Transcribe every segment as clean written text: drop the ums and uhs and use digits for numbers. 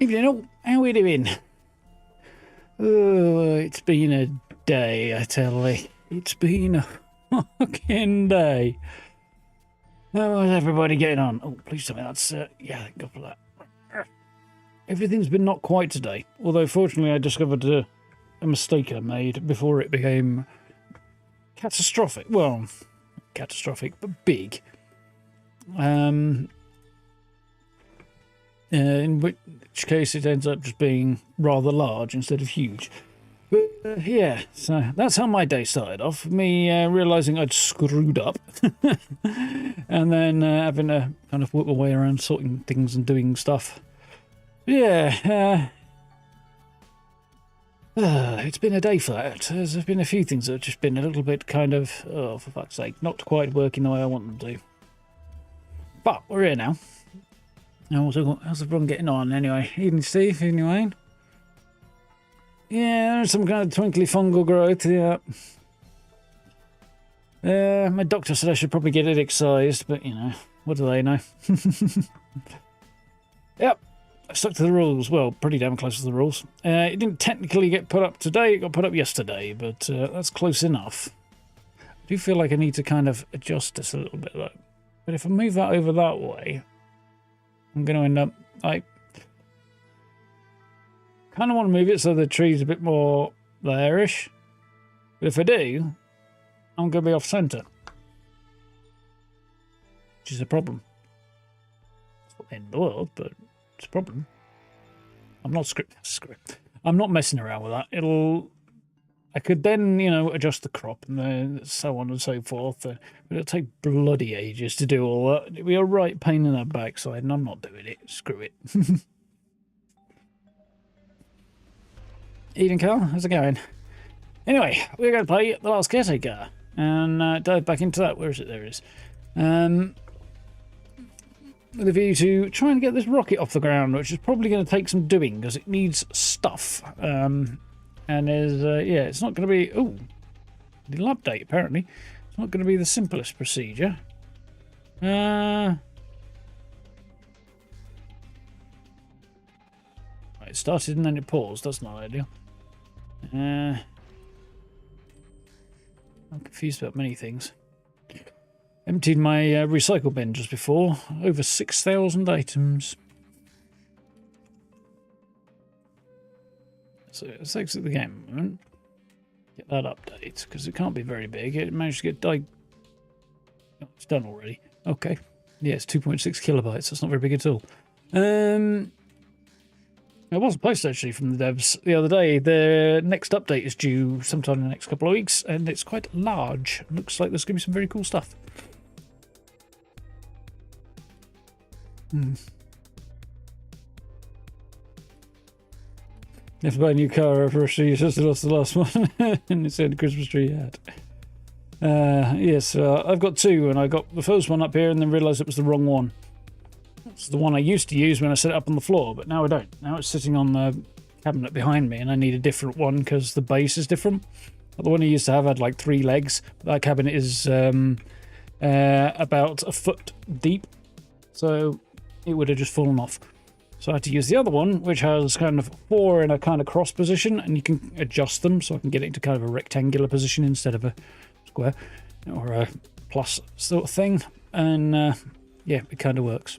Evening all, how we doing? Oh, it's been a day, I tell you. It's been a fucking day. How is everybody getting on? Oh, please tell me that's, yeah, thank God for that. Everything's been not quite today, although fortunately I discovered a mistake I made before it became catastrophic. Well, catastrophic, but big. In which case it ends up just being rather large instead of huge. But yeah, so that's how my day started off. Me realising I'd screwed up and then having to kind of work my way around sorting things and doing stuff. Yeah, it's been a day for that. There's been a few things that have just been a little bit kind of, oh, for fuck's sake, not quite working the way I want them to. But we're here now. How's everyone getting on anyway? Evening, Steve. Evening, Wayne. Yeah, there's some kind of twinkly fungal growth, yeah. My doctor said I should probably get it excised, but, you know, what do they know? Yep, I stuck to the rules. Well, pretty damn close to the rules. It didn't technically get put up today, it got put up yesterday, but that's close enough. I do feel like I need to kind of adjust this a little bit, though. But if I move that over that way, I'm going to end up, like, kind of want to move it so the tree's a bit more there-ish. But if I do, I'm going to be off-centre. Which is a problem. It's not the end of the world, but it's a problem. I'm not I'm not messing around with that. I could then, you know, adjust the crop and then so on and so forth. But it'll take bloody ages to do all that. It'll be a right pain in the backside, and I'm not doing it. Screw it. Eden Carl, how's it going? Anyway, we're going to play The Last Caretaker and dive back into that. Where is it? There it is. With a view to trying to get this rocket off the ground, which is probably going to take some doing because it needs stuff. And is, yeah, it's not going to be... Oh, it'll update, apparently. It's not going to be the simplest procedure. Right, it started and then it paused. That's not ideal. I'm confused about many things. Emptied my recycle bin just before. Over 6,000 items. So let's exit the game a moment. Get that update, because it can't be very big. It managed to get oh, it's done already. Okay. Yeah, it's 2.6 kilobytes. That's not very big at all. There was a post actually from the devs the other day. The next update is due sometime in the next couple of weeks, and it's quite large. Looks like there's going to be some very cool stuff. If I buy a new car over a tree, just lost the last one, and it's in the Christmas tree hat. Yes, I've got two, and I got the first one up here and then realised it was the wrong one. It's the one I used to use when I set it up on the floor, but now I don't. Now it's sitting on the cabinet behind me, and I need a different one because the base is different. But the one I used to have had like 3 legs, but that cabinet is about a foot deep, so it would have just fallen off. So I had to use the other one, which has kind of 4 in a kind of cross position, and you can adjust them so I can get it into kind of a rectangular position instead of a square or a plus sort of thing. And yeah, it kind of works.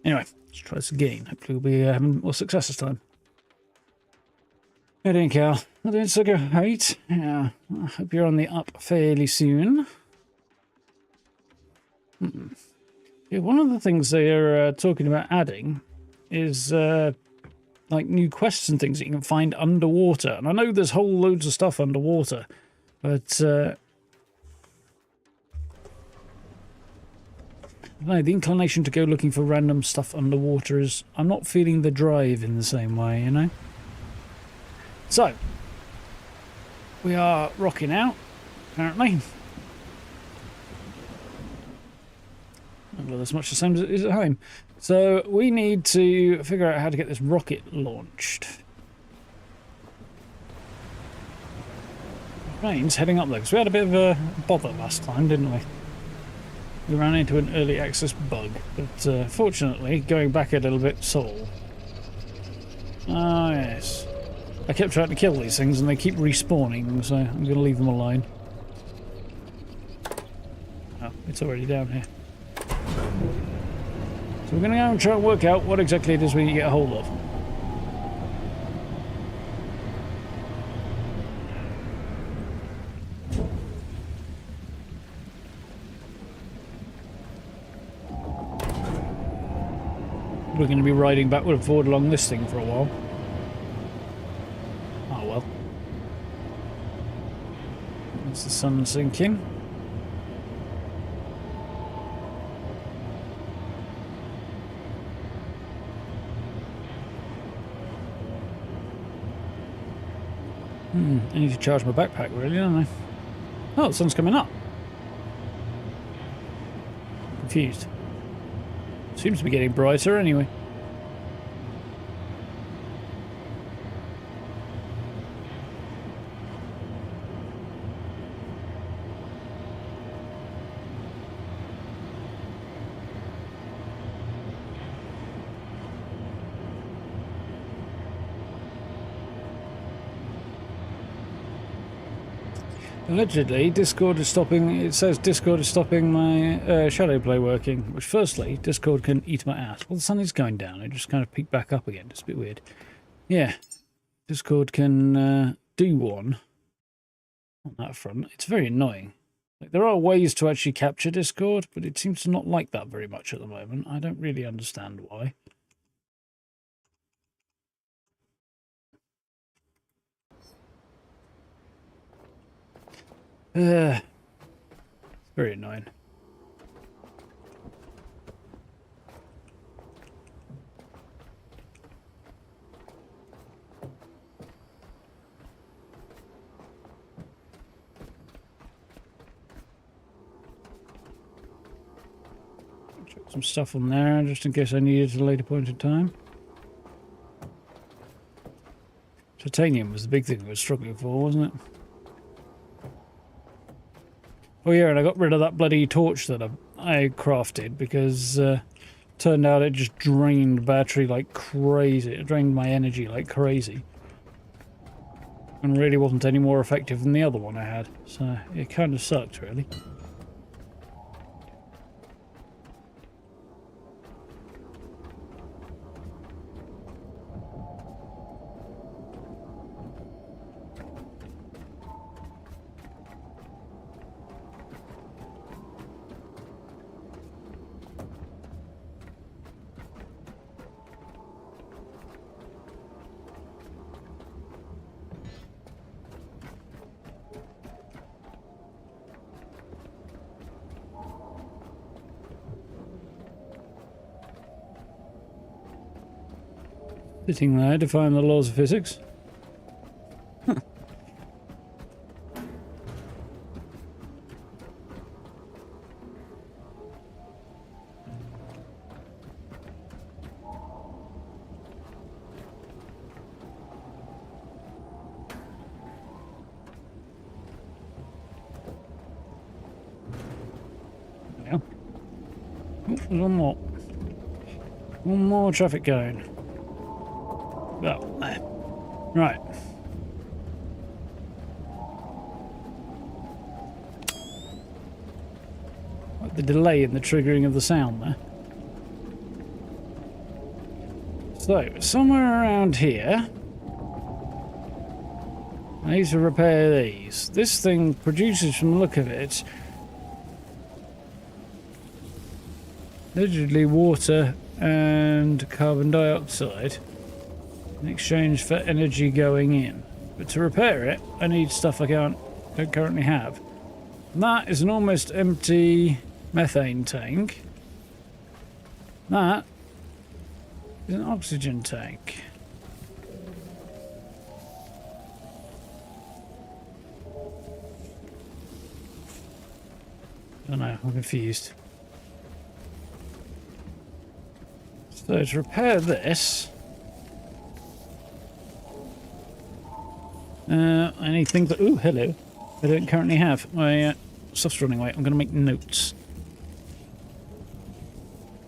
Anyway, let's try this again. Hopefully we'll be having more success this time. How you doing, Cal? I'm doing so great. Yeah, I hope you're on the up fairly soon. Yeah, one of the things they're talking about adding is like new quests and things that you can find underwater. And I know there's whole loads of stuff underwater, but no, the inclination to go looking for random stuff underwater is... I'm not feeling the drive in the same way, you know? So, we are rocking out, apparently. Well, that's much the same as it is at home. So, we need to figure out how to get this rocket launched. Rain's heading up there, because we had a bit of a bother last time, didn't we? We ran into an early access bug, but fortunately, going back a little bit, Sol, Ah, yes. I kept trying to kill these things and they keep respawning, so I'm going to leave them alone. Oh, it's already down here. So we're going to go and try and work out what exactly it is we get a hold of. We're going to be riding backward and forward along this thing for a while. Oh well. There's the sun sinking. I need to charge my backpack, really, don't I? Oh, the sun's coming up. Confused. Seems to be getting brighter anyway. Allegedly, Discord is stopping. It says Discord is stopping my shadow play working. Which, firstly, Discord can eat my ass. Well, the sun is going down. It just kind of peeked back up again. It's a bit weird. Yeah, Discord can do one on that front. It's very annoying. Like, there are ways to actually capture Discord, but it seems to not like that very much at the moment. I don't really understand why. It's very annoying. Check some stuff on there just in case I need it at a later point in time. Titanium was the big thing we were struggling for, wasn't it? Oh yeah, and I got rid of that bloody torch that I crafted because turned out it just drained battery like crazy. It drained my energy like crazy. And really wasn't any more effective than the other one I had. So it kind of sucked, really. Sitting there, defying the laws of physics. Yeah. Oh, there's one more. One more traffic going. Well, there. Right. Like the delay in the triggering of the sound there. So, somewhere around here, I need to repair these. This thing produces, from the look of it, allegedly water and carbon dioxide in exchange for energy going in. But to repair it, I need stuff I don't currently have. And that is an almost empty methane tank. That is an oxygen tank. I don't know, I'm confused. So to repair this, I need things that, ooh, hello, I don't currently have. My stuff's running away. I'm going to make notes.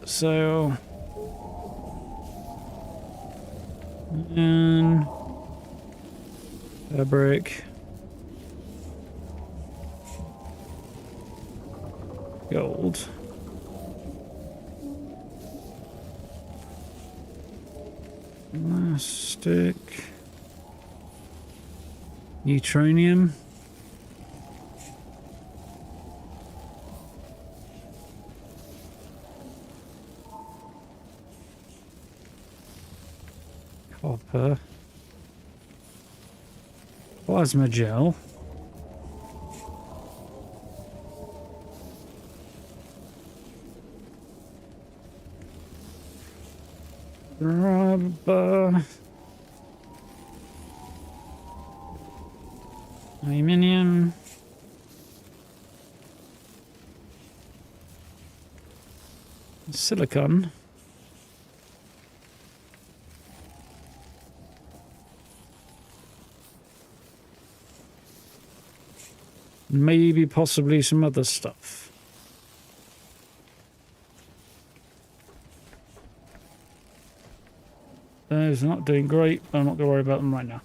So, And fabric. Gold. Plastic. Neutronium. Copper. Plasma gel. Rubber. Aluminium. Silicon. Maybe possibly some other stuff. Those are not doing great, but I'm not going to worry about them right now.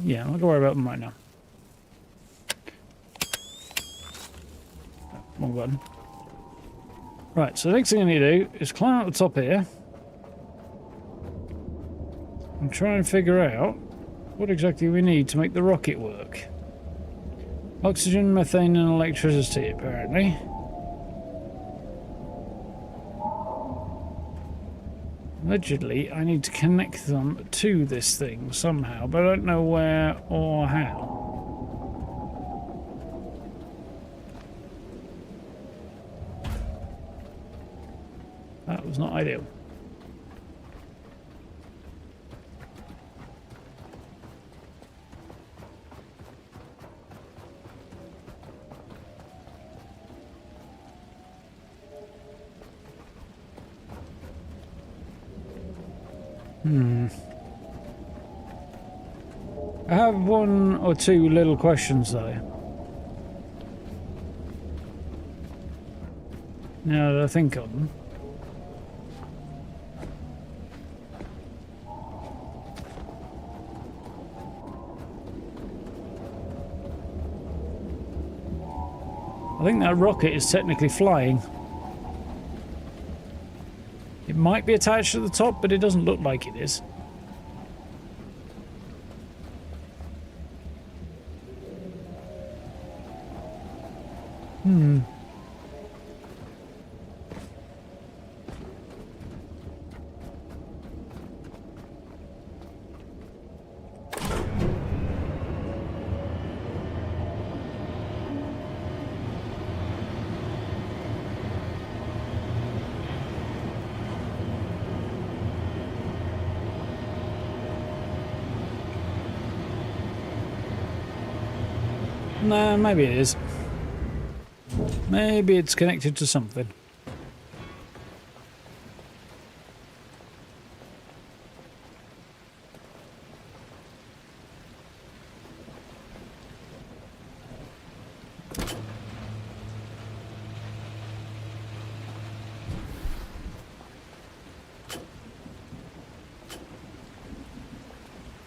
Yeah, I'm not going to worry about them right now. Oh, wrong button. Right, so the next thing I need to do is climb up the top here and try and figure out what exactly we need to make the rocket work. Oxygen, methane, and electricity, apparently. Allegedly, I need to connect them to this thing somehow, but I don't know where or how. That was not ideal. I have one or two little questions though. Now that I think of them. I think that rocket is technically flying. It might be attached to the top, but it doesn't look like it is. No, maybe it is. Maybe it's connected to something.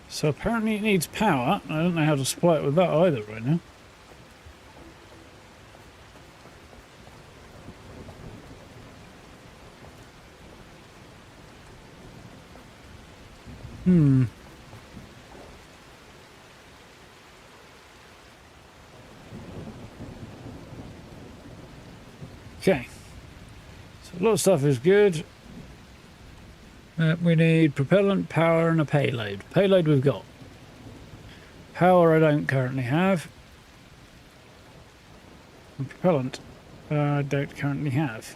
So apparently it needs power. I don't know how to supply it with that either right now. Okay. So a lot of stuff is good. We need propellant, power, and a payload. Payload we've got. Power I don't currently have. And propellant I don't currently have.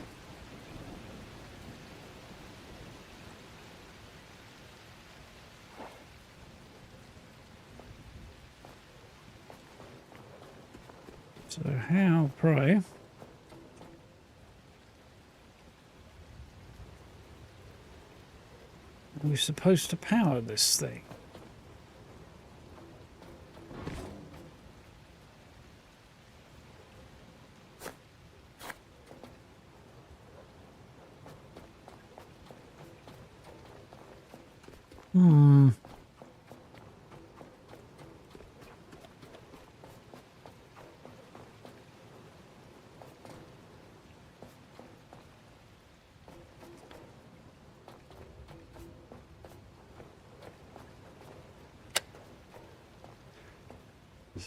So how, pray? Are we supposed to power this thing? Hmm.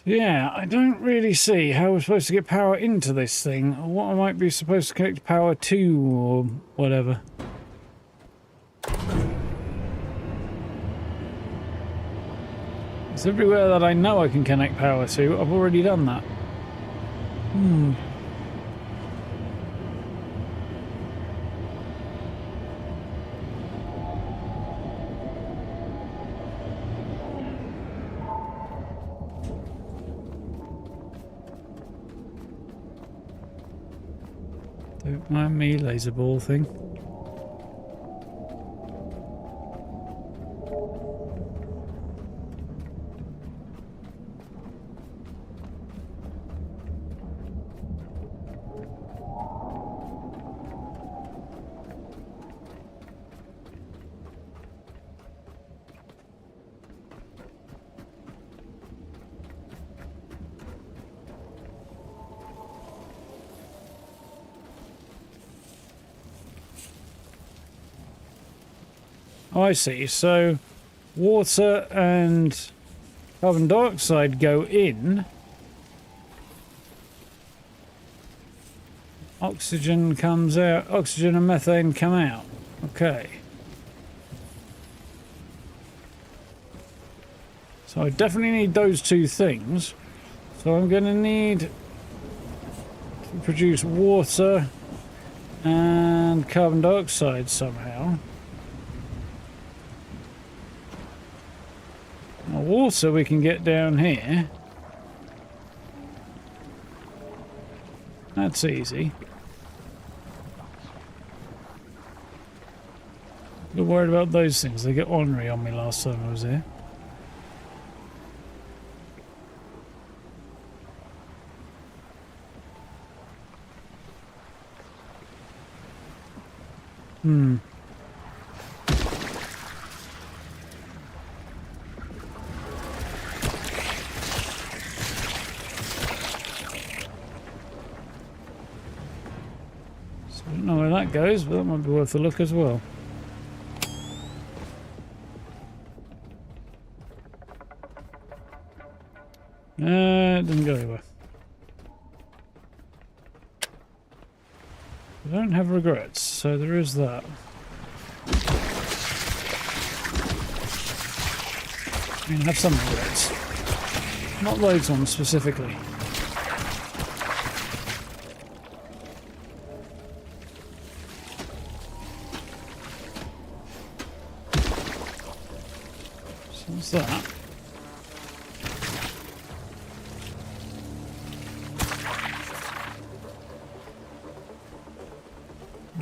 Yeah, I don't really see how we're supposed to get power into this thing, or what I might be supposed to connect power to, or whatever. It's everywhere that I know I can connect power to. I've already done that. Hmm. Don't mind me, laser ball thing. Oh, I see. So water and carbon dioxide go in. Oxygen comes out. Oxygen and methane come out. Okay. So I definitely need those two things. So I'm going to need to produce water and carbon dioxide somehow. Now, water we can get down here. That's easy. Not worried about those things. They get ornery on me last time I was here. Hmm. So I don't know where that goes, but that might be worth a look as well. It doesn't go anywhere. I don't have regrets, so there is that. I mean, I have some regrets. Not loads on specifically. So what's that?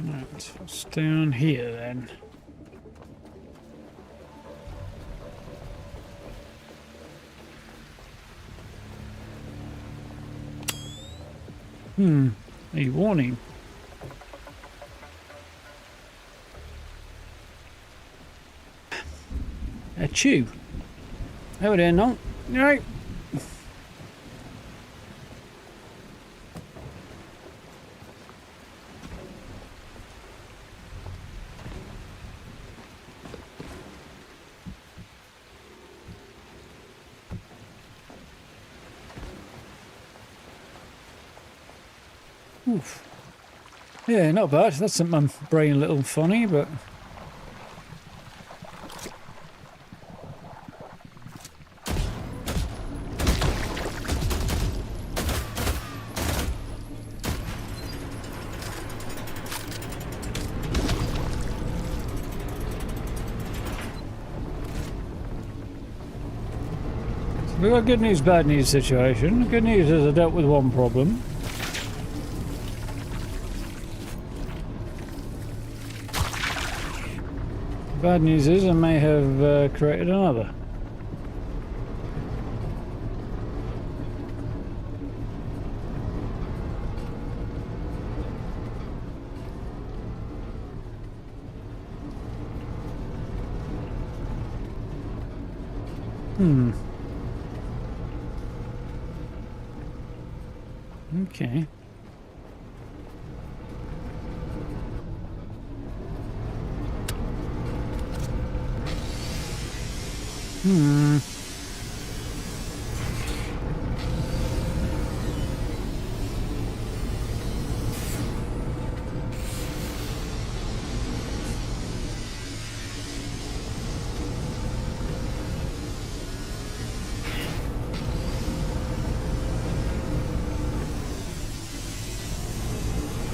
Right, what's down here then? A warning. A chew. Oh there, no. Right. Oof. Yeah, not bad. That sent my brain a little funny, but... So we've got a good news, bad news situation. Good news is I dealt with one problem. Bad news is I may have created another. Okay.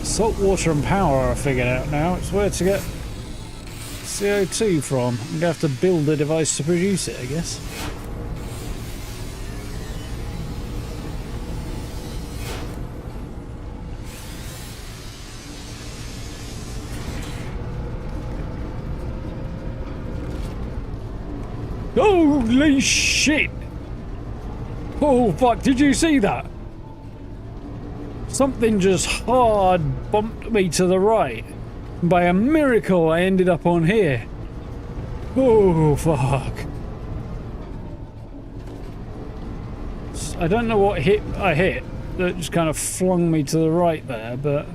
Salt water and power I figured out now. It's where to get CO2 from. I'm gonna have to build a device to produce it, I guess. Holy shit! Oh fuck, did you see that? Something just hard bumped me to the right. By a miracle I ended up on here. Oh fuck. I don't know what hit I hit that just kind of flung me to the right there, but...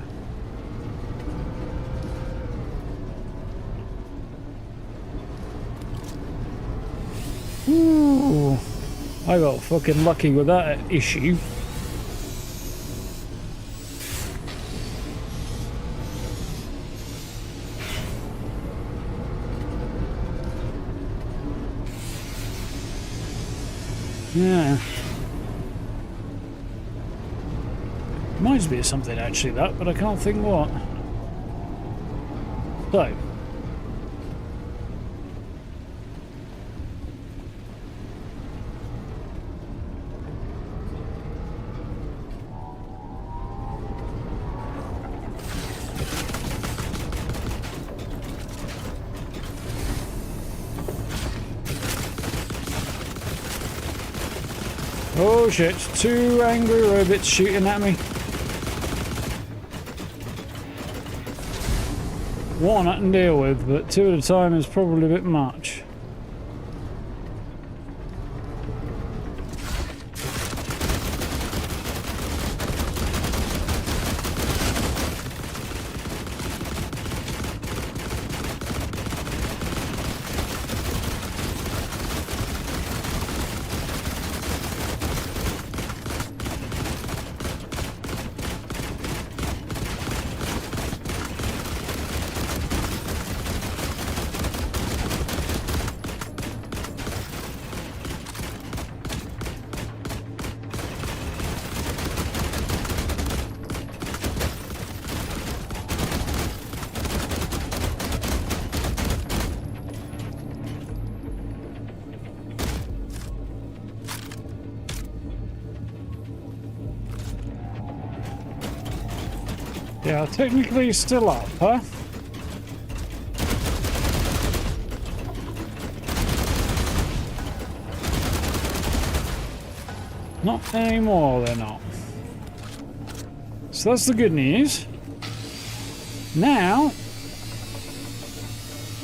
Ooh, I got fucking lucky with that issue. Yeah. Reminds me of something actually, that, but I can't think what. So. Oh shit, 2 angry robots shooting at me. One I can deal with, but 2 at a time is probably a bit much. Yeah, technically still up, huh? Not anymore, they're not. So that's the good news. Now,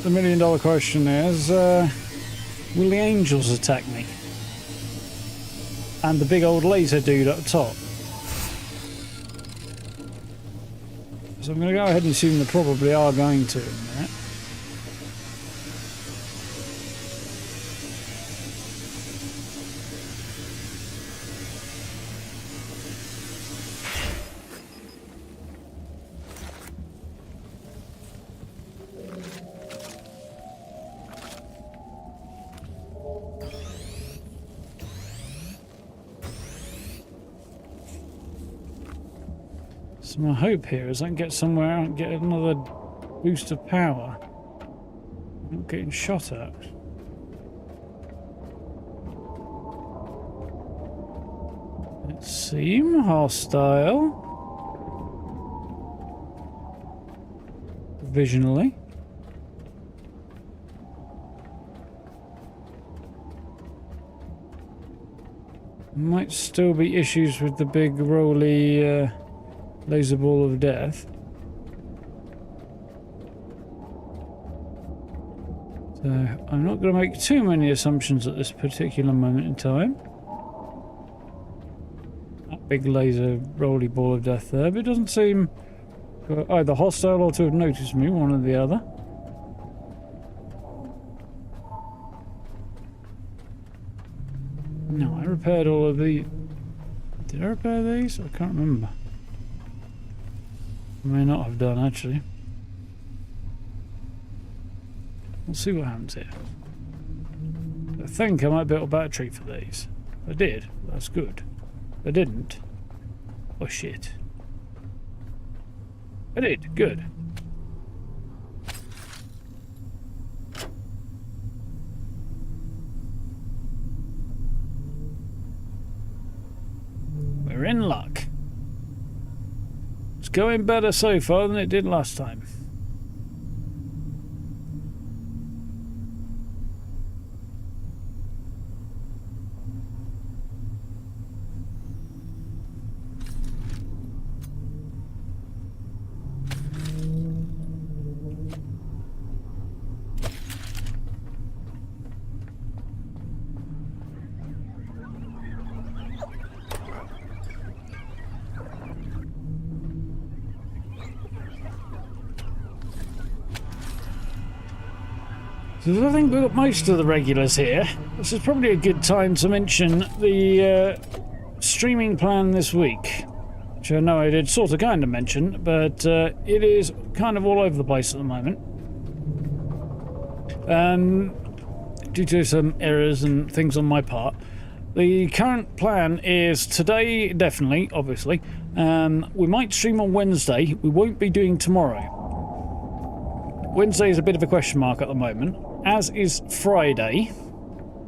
the $1 million question is, will the angels attack me? And the big old laser dude up top. So I'm going to go ahead and assume they probably are going to in a minute. So my hope here is I can get somewhere and get another boost of power. I'm not getting shot at. It seems hostile. Provisionally. Might still be issues with the big rolly laser ball of death. So So I'm not going to make too many assumptions at this particular moment in time. That big laser roly ball of death there, but it doesn't seem either hostile or to have noticed me, one or the other. No, I repaired all of the... Did I repair these? I can't remember. I may not have done, actually. We'll see what happens here. I think I might build a battery for these. If I did, that's good. If I didn't... Oh shit. I did, good. We're in luck. It's going better so far than it did last time. So I think we've got most of the regulars here. This is probably a good time to mention the streaming plan this week, which I know I did sort of kind of mention, but it is kind of all over the place at the moment. Due to some errors and things on my part. The current plan is today, definitely, obviously. We might stream on Wednesday. We won't be doing tomorrow. Wednesday is a bit of a question mark at the moment, as is Friday.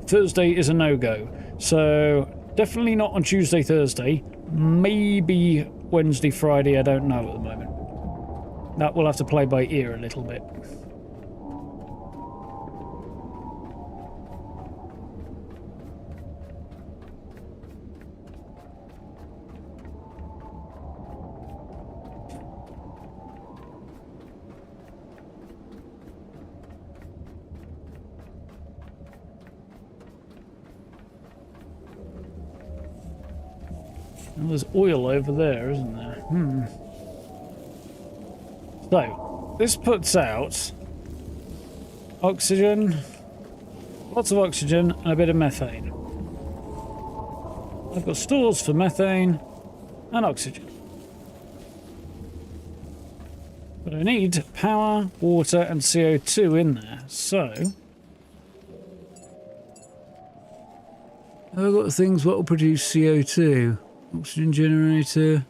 Thursday is a no-go. So definitely not on Tuesday, Thursday. Maybe Wednesday, Friday, I don't know at the moment. That will have to play by ear a little bit. Well, there's oil over there, isn't there? So, this puts out oxygen, lots of oxygen, and a bit of methane. I've got stores for methane and oxygen. But I need power, water, and CO2 in there, so... I've got things that will produce CO2. Oxygen generator.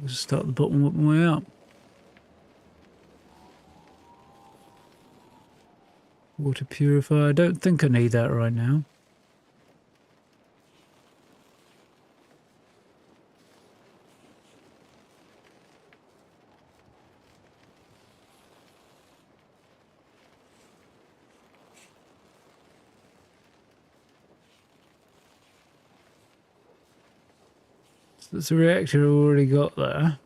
Let's start at the bottom and work my way up. Water purifier. I don't think I need that right now. That's a reactor I've already got there.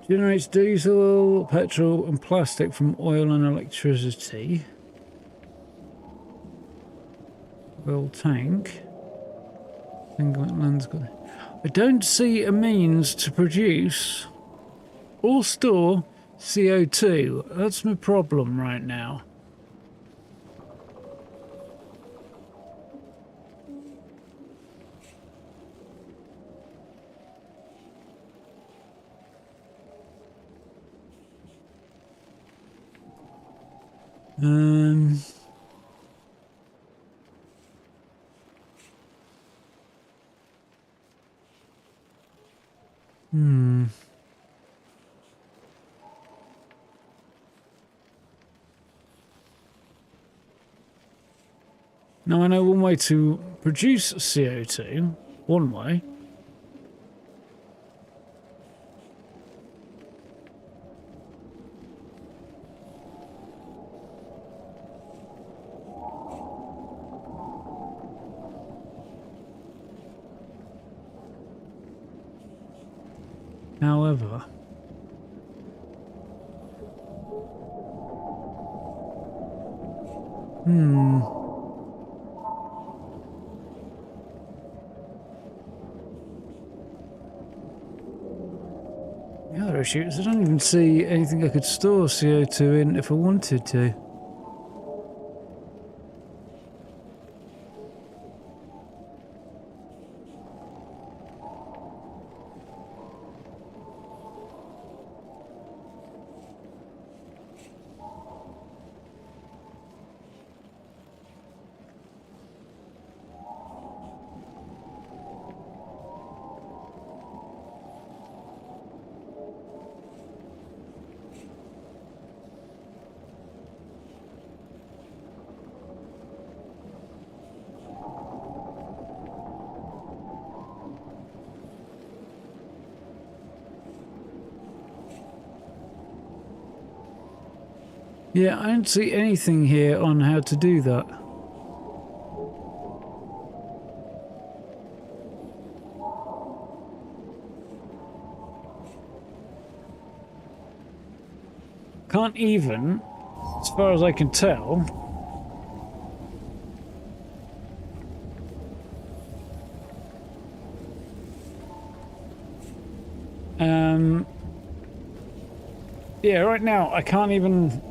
Generates diesel, petrol and plastic from oil and electricity. Oil tank. I don't see a means to produce or store CO2. That's my problem right now. Now I know one way to produce CO2, one way. However, the other issue is I don't even see anything I could store CO2 in if I wanted to. Yeah, I don't see anything here on how to do that. Can't even, as far as I can tell, yeah, right now I can't even.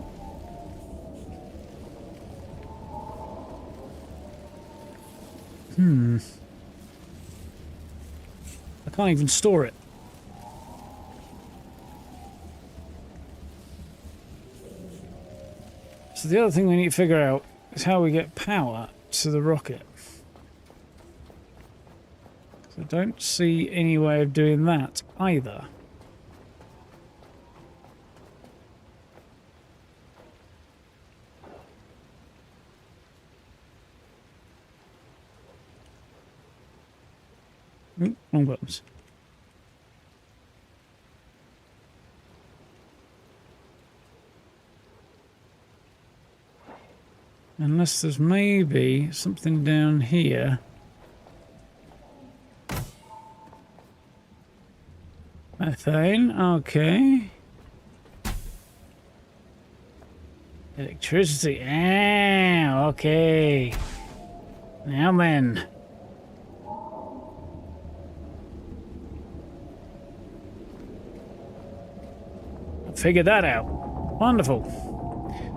I can't even store it. So the other thing we need to figure out is how we get power to the rocket. So I don't see any way of doing that either. Wrong buttons. Unless there's maybe something down here. Methane, okay. Electricity, okay. Now then. Figured that out. Wonderful.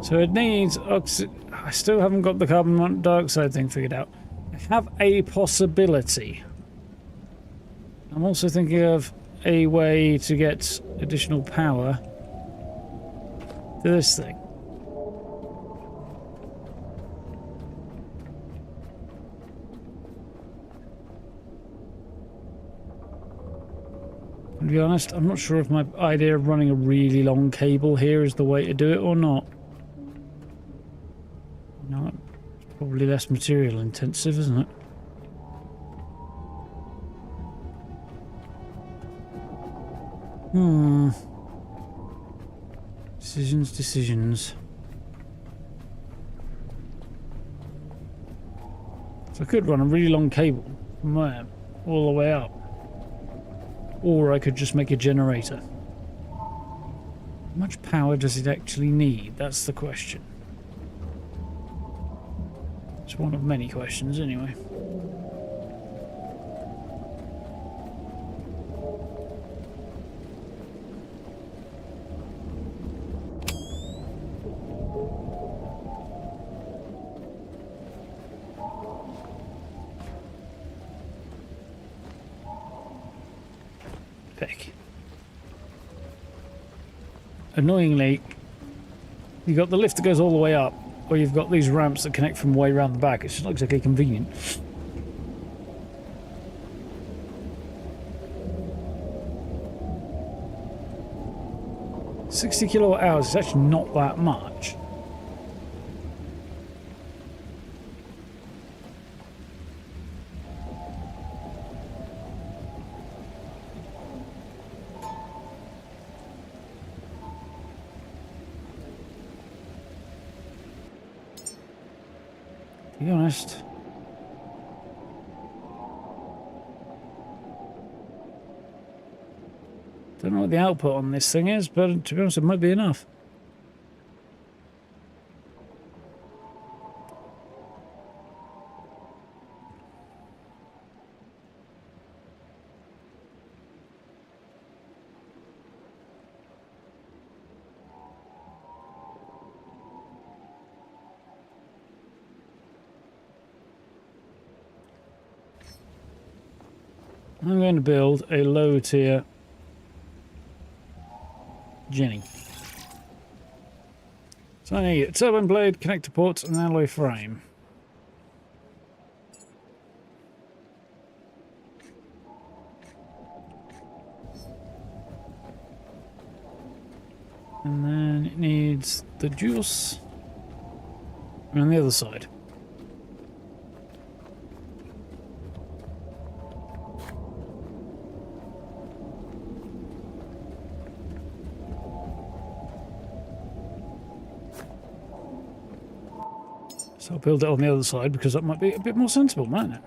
So it needs I still haven't got the carbon dioxide thing figured out. I have a possibility. I'm also thinking of a way to get additional power to this thing. To be honest, I'm not sure if my idea of running a really long cable here is the way to do it or not. No, it's probably less material intensive, isn't it? Decisions. So I could run a really long cable from there all the way up. Or I could just make a generator. How much power does it actually need? That's the question. It's one of many questions anyway. Annoyingly, you've got the lift that goes all the way up, or you've got these ramps that connect from way around the back. It's just not exactly convenient. $60 kilowatt hours is actually not that much. To be honest, Don't know what the output on this thing is, but to be honest, it might be enough. I'm going to build a low tier Jenny. So I need a turbine blade, connector ports, and alloy frame. And then it needs the juice on the other side. So I'll build it on the other side because that might be a bit more sensible, mightn't it?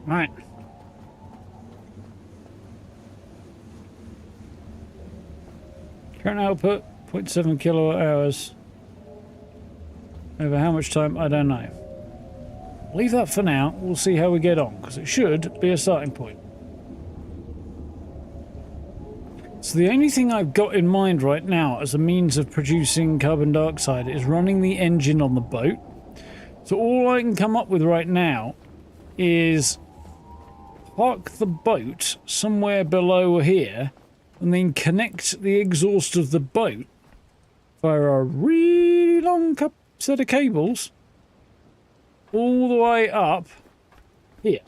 Right. Current output 0.7 kilowatt hours. Over how much time, I don't know. Leave that for now. We'll see how we get on, because it should be a starting point. So the only thing I've got in mind right now as a means of producing carbon dioxide is running the engine on the boat. So all I can come up with right now is park the boat somewhere below here and then connect the exhaust of the boat via a really long set of cables all the way up here.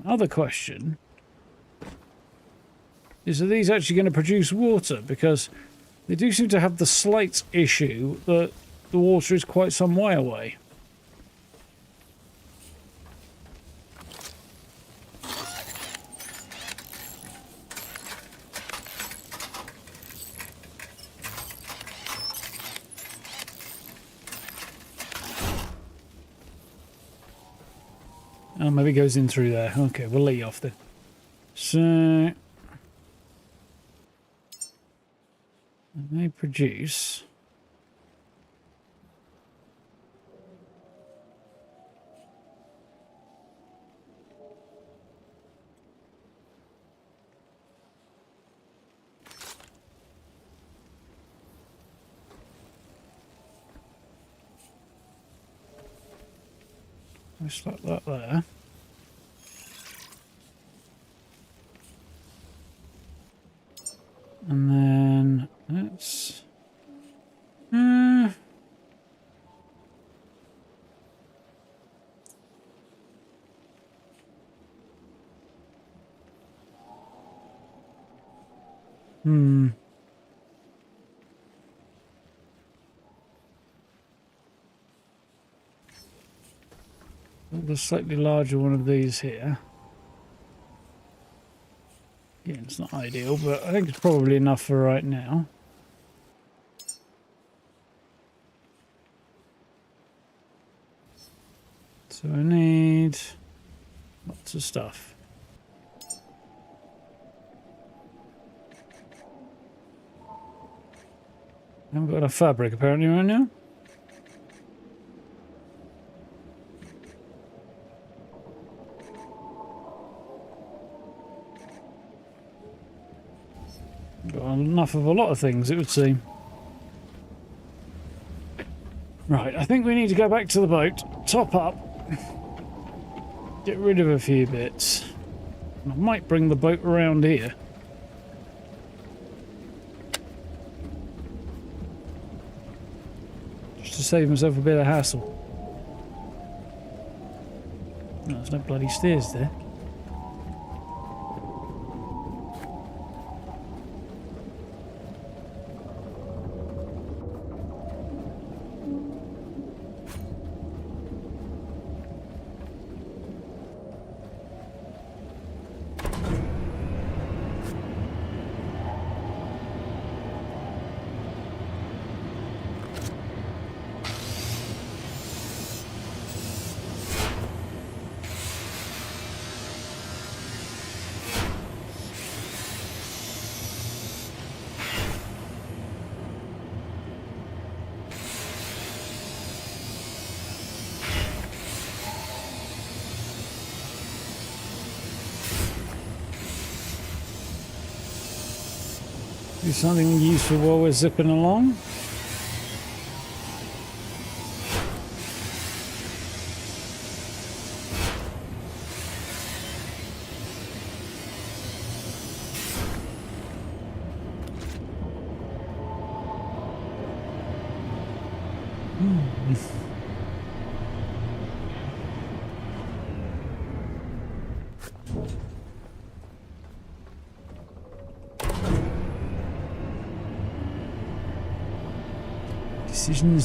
Another question is, are these actually going to produce water? Because they do seem to have the slight issue that the water is quite some way away. Oh, maybe it goes in through there. Okay, we'll let you off then. So they produce just like that there. And then let's the slightly larger one of these here. Yeah, it's not ideal, but I think it's probably enough for right now. So I need lots of stuff. I haven't got enough fabric apparently right now. Got enough of a lot of things, it would seem. Right, I think we need to go back to the boat, top up, get rid of a few bits. I might bring the boat around here. Just to save myself a bit of hassle. No, there's no bloody stairs there. Do something useful while we're zipping along.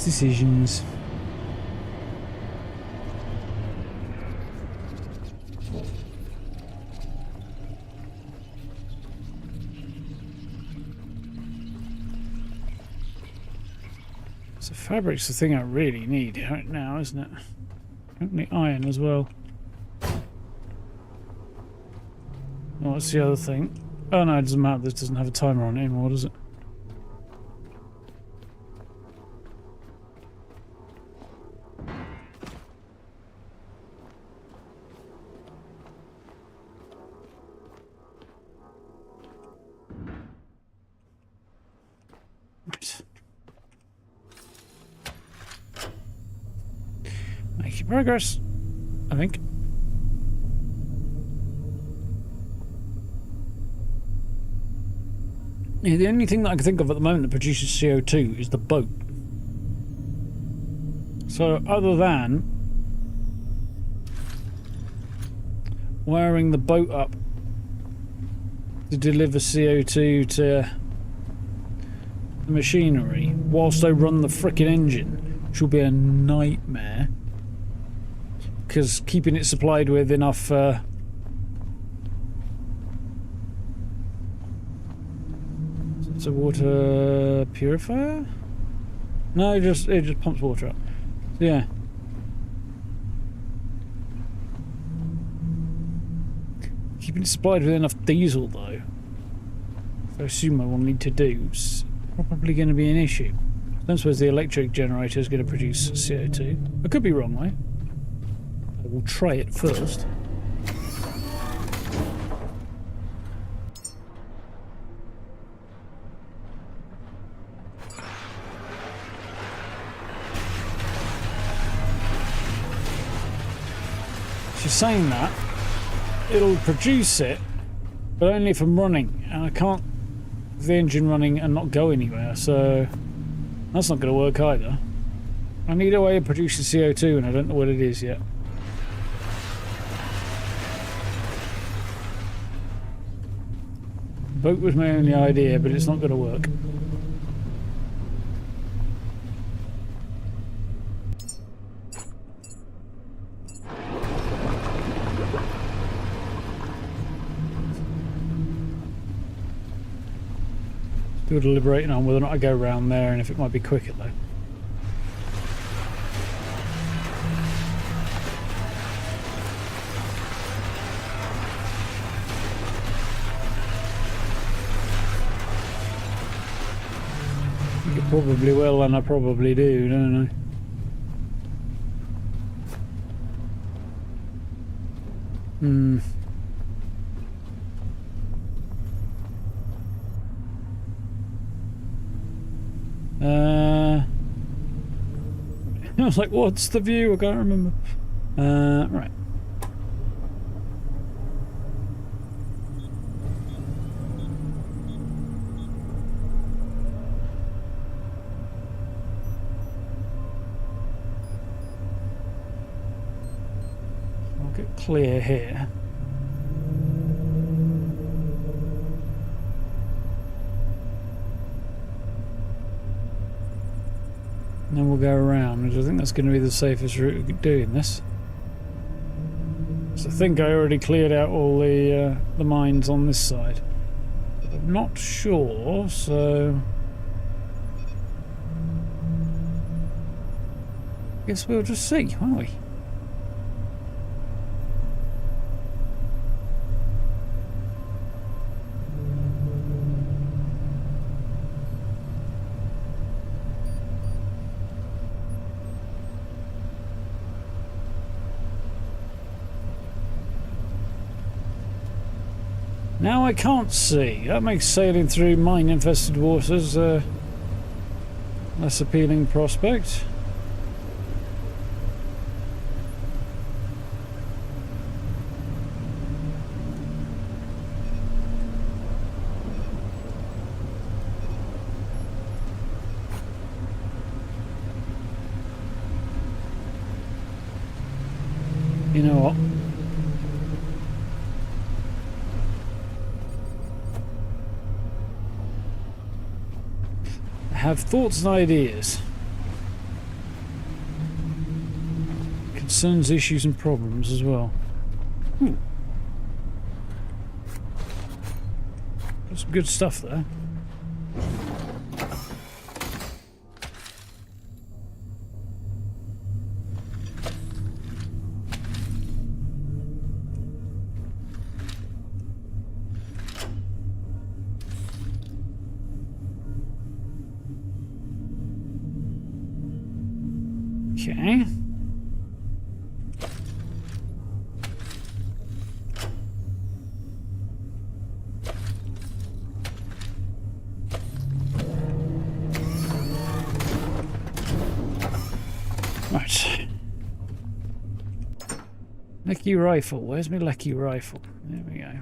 Decisions. So fabric's the thing I really need right now, isn't it? Apparently iron as well. Oh, what's the other thing? Oh no, it doesn't matter. This doesn't have a timer on it anymore, does it? Making progress, I think. Yeah, the only thing that I can think of at the moment that produces CO2 is the boat. So other than wiring the boat up to deliver CO2 to the machinery whilst I run the frickin' engine, which will be a nightmare. Because keeping it supplied with enough it's a water purifier? No, it just pumps water up. So, yeah. Keeping it supplied with enough diesel though, I assume I will need to do, is probably going to be an issue. I don't suppose the electric generator is going to produce CO2. I could be wrong though. We'll try it first. She's saying that it'll produce it, but only if I'm running, and I can't have the engine running and not go anywhere, so that's not going to work either. I need a way of producing CO2 and I don't know what it is yet. Boat was my only idea, but it's not going to work. Still deliberating on whether or not I go around there and if it might be quicker though. Probably will, and I probably do, don't I? I was like, what's the view? I can't remember. Right. Clear here. And then we'll go around, which I think that's going to be the safest route of doing this. So I think I already cleared out all the mines on this side. I'm not sure, so I guess we'll just see, won't we? Now I can't see. That makes sailing through mine-infested waters a less appealing prospect. You know what? I have thoughts and ideas. Concerns, issues and problems as well. Got some good stuff there. Okay. Right. Lecky rifle. Where's my Lecky rifle? There we go.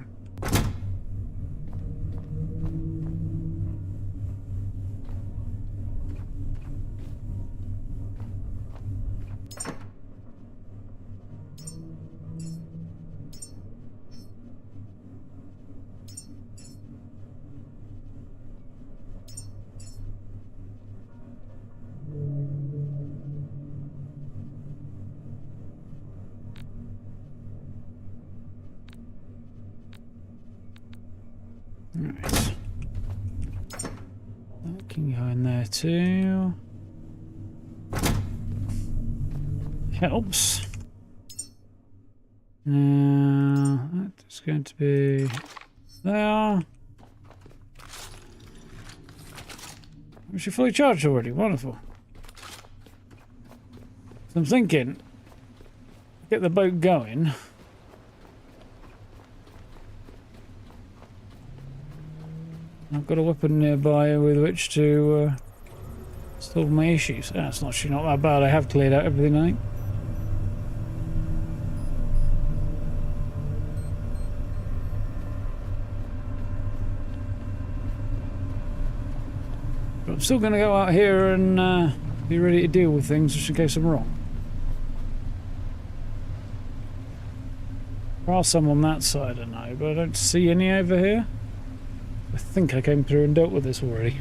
Right. That can go in there too. Helps. Now that's going to be there. Was she fully charged already? Wonderful. So I'm thinking, get the boat going. I've got a weapon nearby with which to solve my issues. That's not that bad. I have cleared out everything, I think. But I'm still going to go out here and be ready to deal with things just in case I'm wrong. There are some on that side, I know, but I don't see any over here. I think I came through and dealt with this already.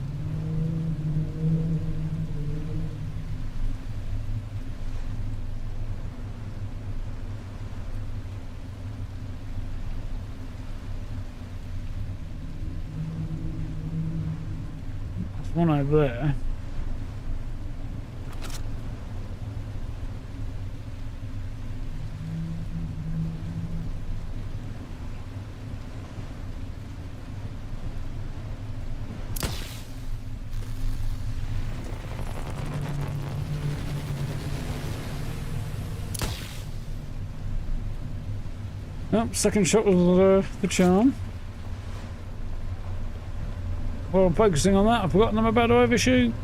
There's one over there. Oh, second shot was the charm. While I'm focusing on that, I've forgotten I'm about to overshoot.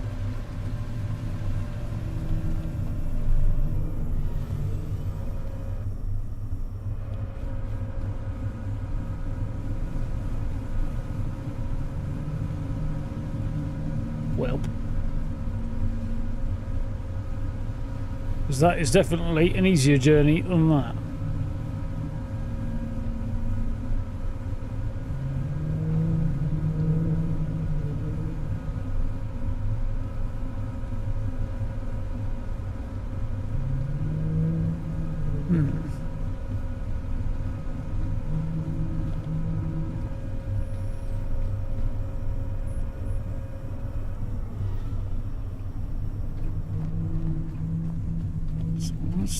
Well. Because that is definitely an easier journey than that.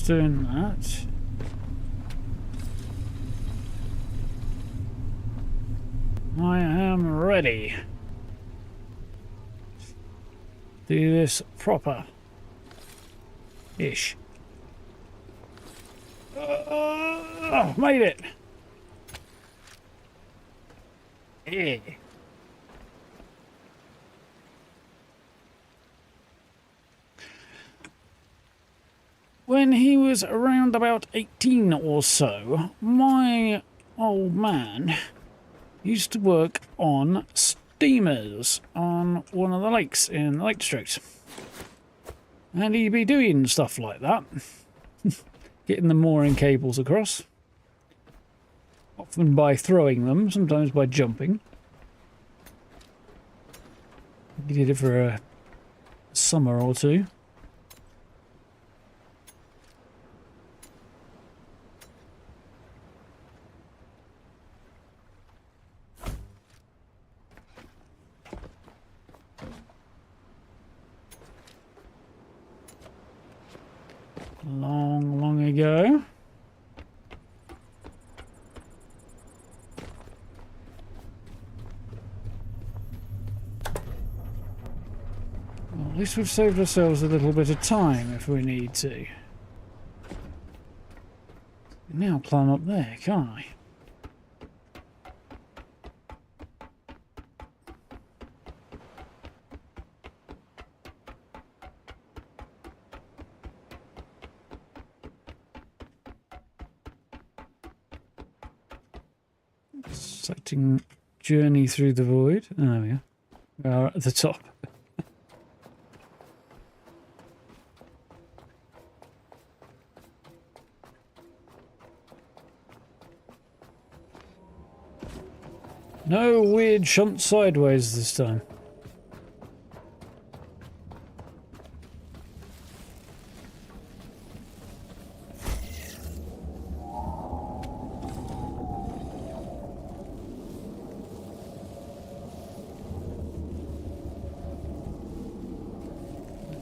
Doing that. I am ready. Do this proper ish. Made it. Yeah. When he was around about 18 or so, my old man used to work on steamers on one of the lakes in the Lake District. And he'd be doing stuff like that. Getting the mooring cables across. Often by throwing them, sometimes by jumping. He did it for a summer or two. Long, long ago. Well, at least we've saved ourselves a little bit of time if we need to. Now climb up there, can't I? Exciting journey through the void. Oh, there we are. We are at the top. No weird shunt sideways this time.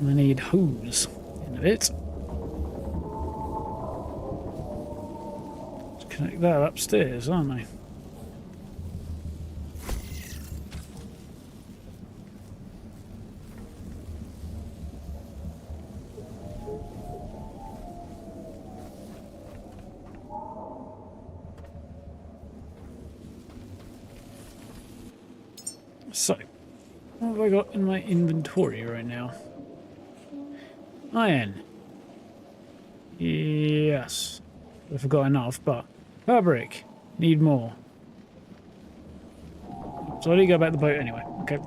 I need hose in a bit. Let's connect that upstairs, aren't I? So, what have I got in my inventory right now? Iron. Yes. I forgot enough, but fabric. Need more. So I need to go back to the boat anyway. Okay.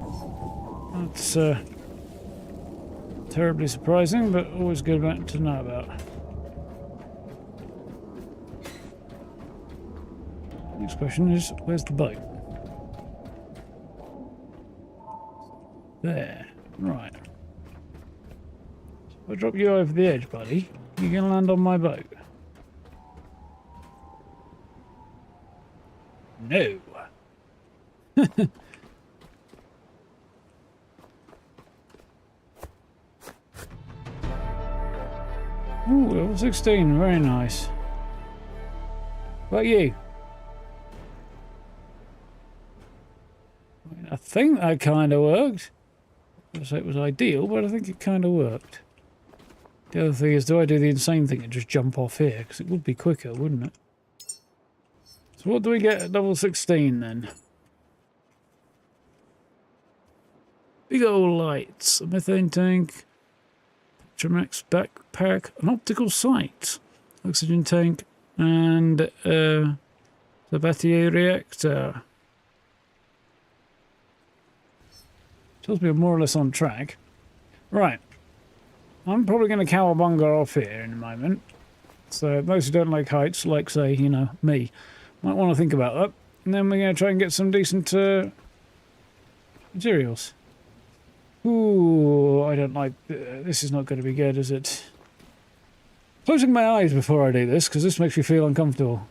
That's terribly surprising, but always good to know about. Next question is, where's the boat? There. Right. If I drop you over the edge, buddy, you're going to land on my boat. No. Ooh, level 16, very nice. What about you? I think that kind of worked. I wouldn't say it was ideal, but I think it kind of worked. The other thing is, do I do the insane thing and just jump off here? Because it would be quicker, wouldn't it? So what do we get at level 16 then? Big old lights, a methane tank, Tremax backpack, an optical sight, oxygen tank, and the battery reactor. Tells me I'm more or less on track. Right. I'm probably going to cowabunga off here in a moment. So those who don't like heights, like, say, you know, me, might want to think about that. And then we're going to try and get some decent materials. Ooh, I don't like... this is not going to be good, is it? Closing my eyes before I do this, because this makes me feel uncomfortable.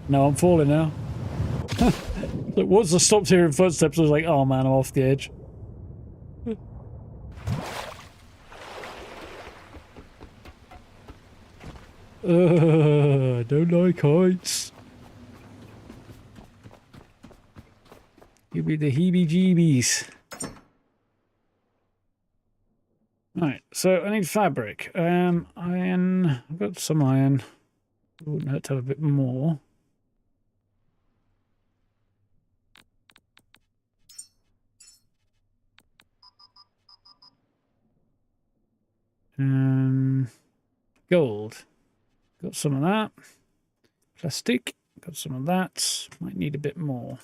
No, I'm falling now. Look, once I stopped hearing footsteps, I was like, oh man, I'm off the edge. I don't like heights. Give me the heebie-jeebies. Right, so I need fabric. Iron. I've got some iron. It wouldn't hurt to have a bit more. Gold. Got some of that. Plastic. Got some of that. Might need a bit more.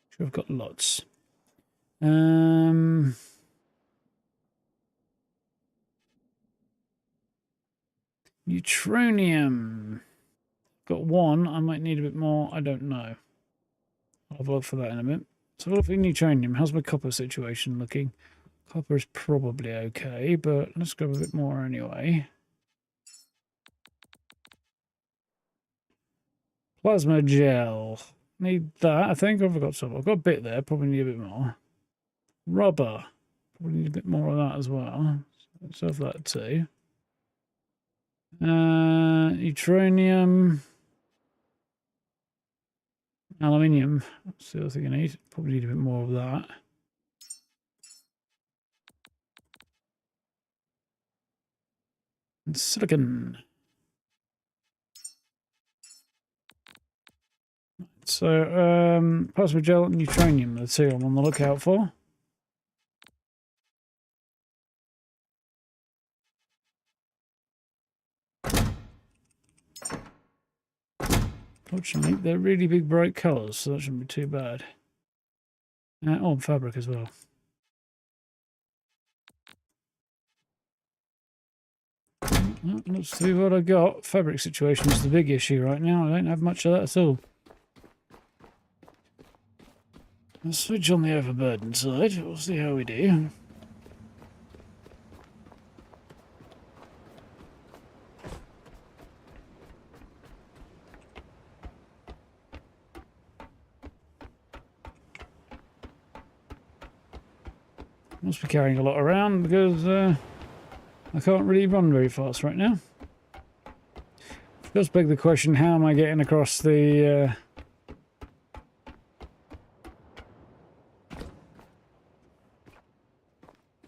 Sure, I've got lots. Neutronium. Got one. I might need a bit more. I don't know. I'll have a look for that in a minute. So look for neutronium. How's my copper situation looking? Copper is probably okay, but let's grab a bit more anyway. Plasma gel. Need that, I think. I've got some. I've got a bit there. Probably need a bit more. Rubber. Probably need a bit more of that as well. Let's have that too. Neutronium. Aluminium. That's the other thing I need. Probably need a bit more of that. And silicon. So, plasma gel and neutronium, the two I'm on the lookout for. Fortunately, they're really big, bright colours, so that shouldn't be too bad. Oh, fabric as well. Well, let's see what I got. Fabric situation is the big issue right now. I don't have much of that at all. Let's switch on the overburden side. We'll see how we do. Must be carrying a lot around because I can't really run very fast right now. It does beg the question, how am I getting across the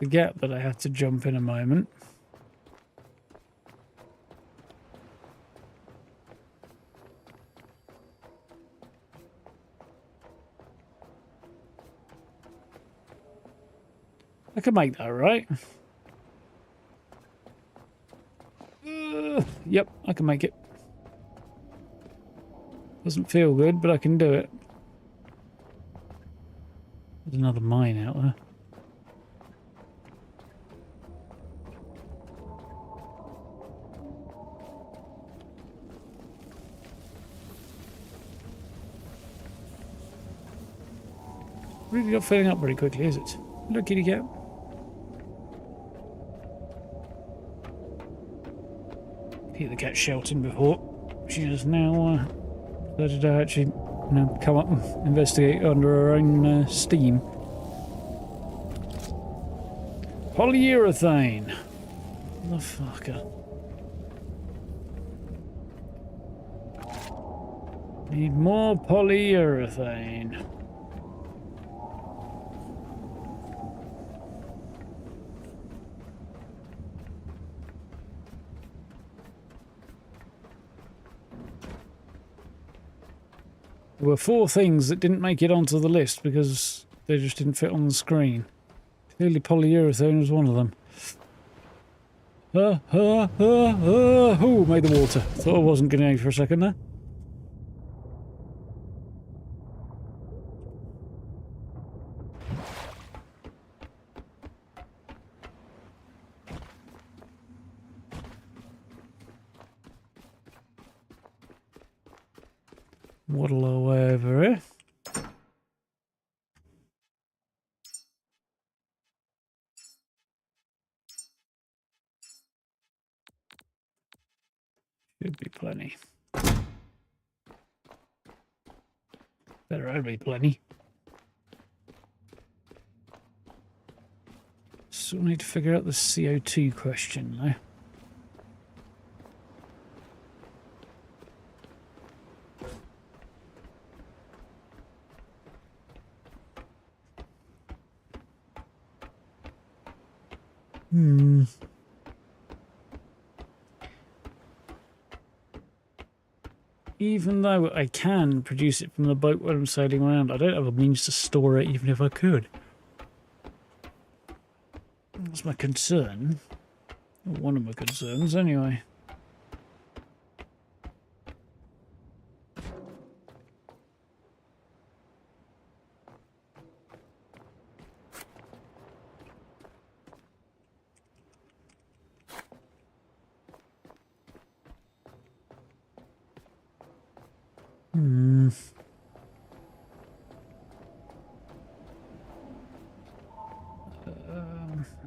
gap that I have to jump in a moment? I can make that, right? Yep, I can make it. Doesn't feel good, but I can do it. There's another mine out there. Really not filling up very quickly, is it? Look, kitty cat. Hear the cat shouting before. She has now decided to actually come up and investigate under her own steam. Polyurethane. Motherfucker. Need more polyurethane. There were 4 things that didn't make it onto the list because they just didn't fit on the screen. Clearly polyurethane was one of them. Oh, made the water. Thought I wasn't going to aim for a second there. Waddle away over here. Should be plenty. Better only be plenty. Still need to figure out the CO2 question though. Even though I can produce it from the boat when I'm sailing around, I don't have a means to store it even if I could. That's my concern. Or one of my concerns, anyway.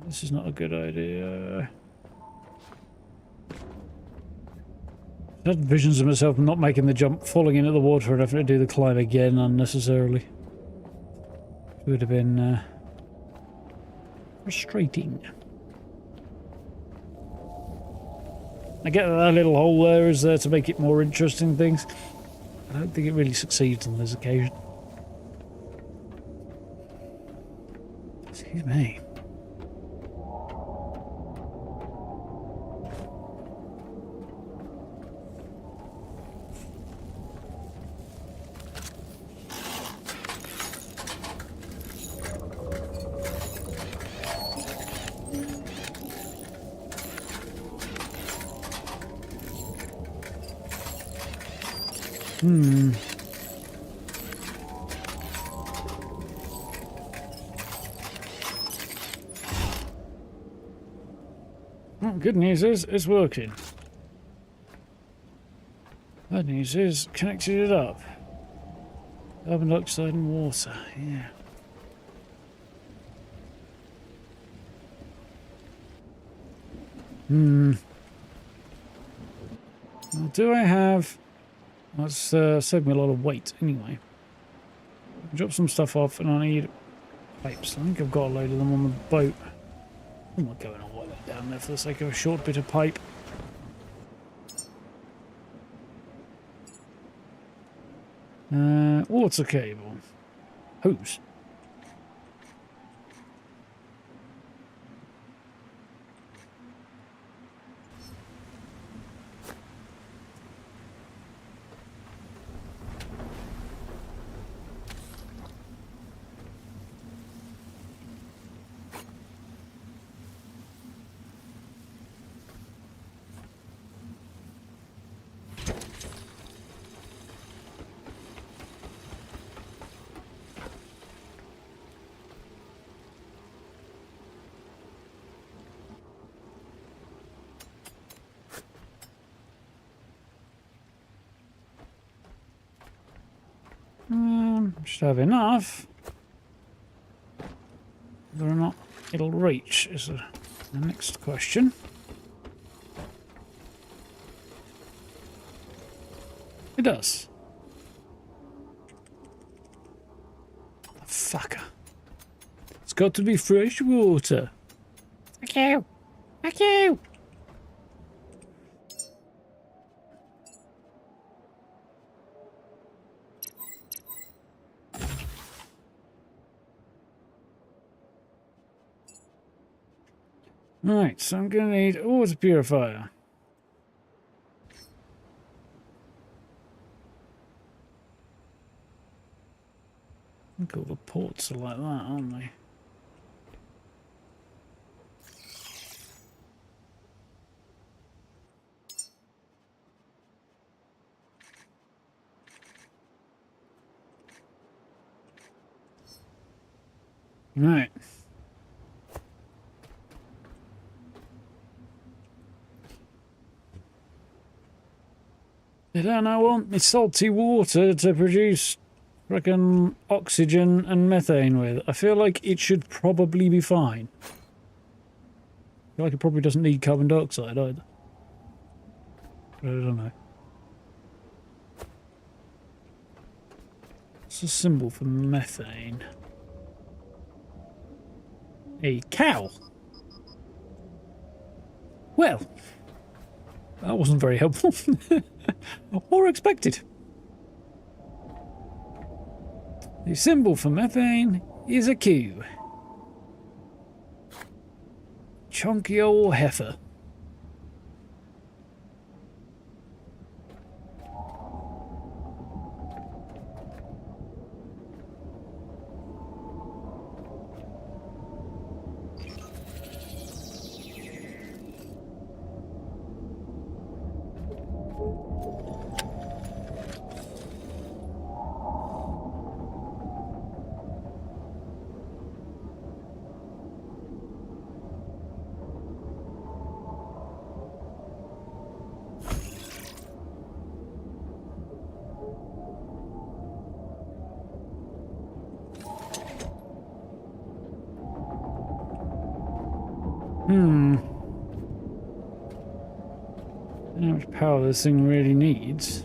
This is not a good idea. I had visions of myself not making the jump, falling into the water and having to do the climb again unnecessarily. It would have been frustrating. I get that little hole there is there to make it more interesting things. I don't think it really succeeds on this occasion. Excuse me. Well, good news is it's working. Bad news is connected it up. Carbon dioxide and water, yeah. Well, do I have... That's saved me a lot of weight anyway. Drop some stuff off and I need pipes. I think I've got a load of them on the boat. I'm not going all the way down there for the sake of a short bit of pipe. Water cable. Hose. Should have enough. Whether or not it'll reach is the next question. It does. Fucker. It's got to be fresh water. Thank you. Thank you. Right, so I'm going to need a water purifier. I think all the ports are like that, aren't they? Right. Then I want my salty water to produce freaking oxygen and methane with. I feel like it should probably be fine. I feel like it probably doesn't need carbon dioxide either. But I don't know. What's a symbol for methane? A cow. Well, that wasn't very helpful. Or expected. The symbol for methane is a Q. Chunky old heifer. How much power this thing really needs.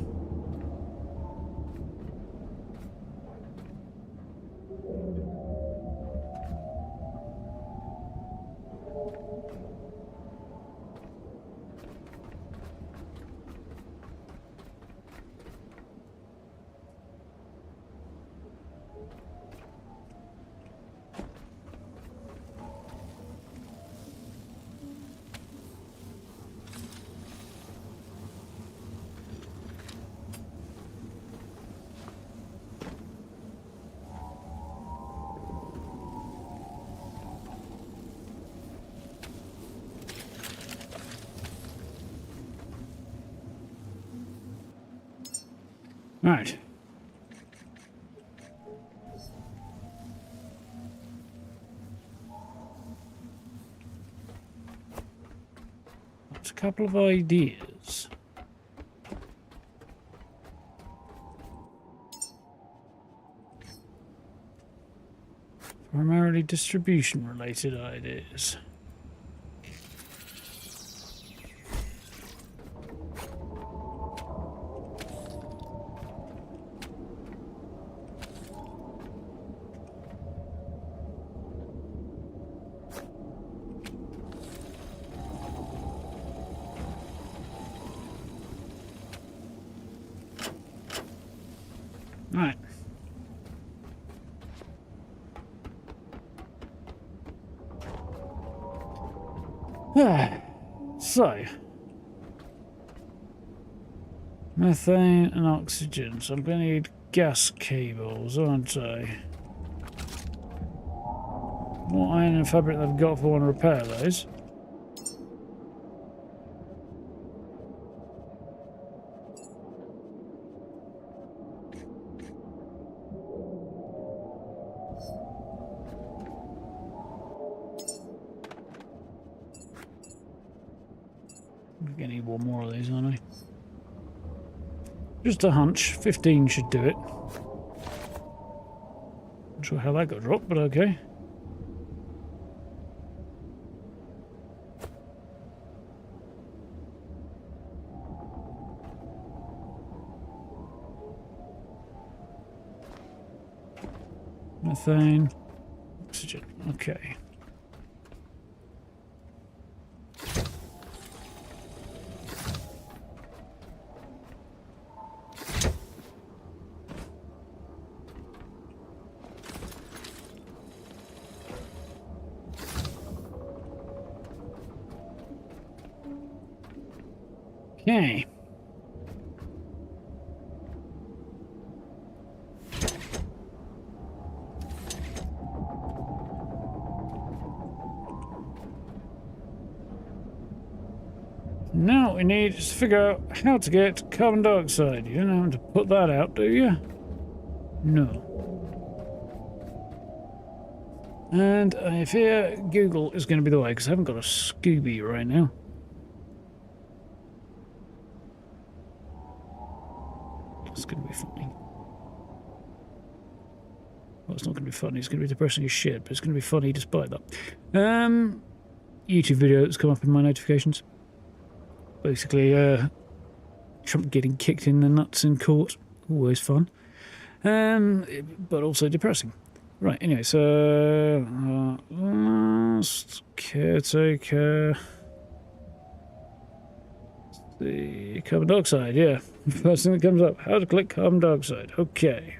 Right. That's a couple of ideas. Primarily distribution related ideas. Right. So, methane and oxygen. So I'm going to need gas cables, aren't I? What iron and fabric they've got if I want to repair those. I'm going to need one more of these, aren't I? Just a hunch. 15 should do it. Not sure how that got dropped, but okay. Methane, oxygen. Okay. Okay. Now what we need is to figure out how to get carbon dioxide. You don't know how to put that out, do you? No. And I fear Google is going to be the way, because I haven't got a Scooby right now. It's going to be funny. Well, it's not going to be funny. It's going to be depressing as shit, but it's going to be funny despite that. YouTube video that's come up in my notifications. Basically, Trump getting kicked in the nuts in court. Always fun. But also depressing. Right, anyway, so... Last Caretaker... The carbon dioxide, yeah. First thing that comes up. How to collect carbon dioxide. Okay.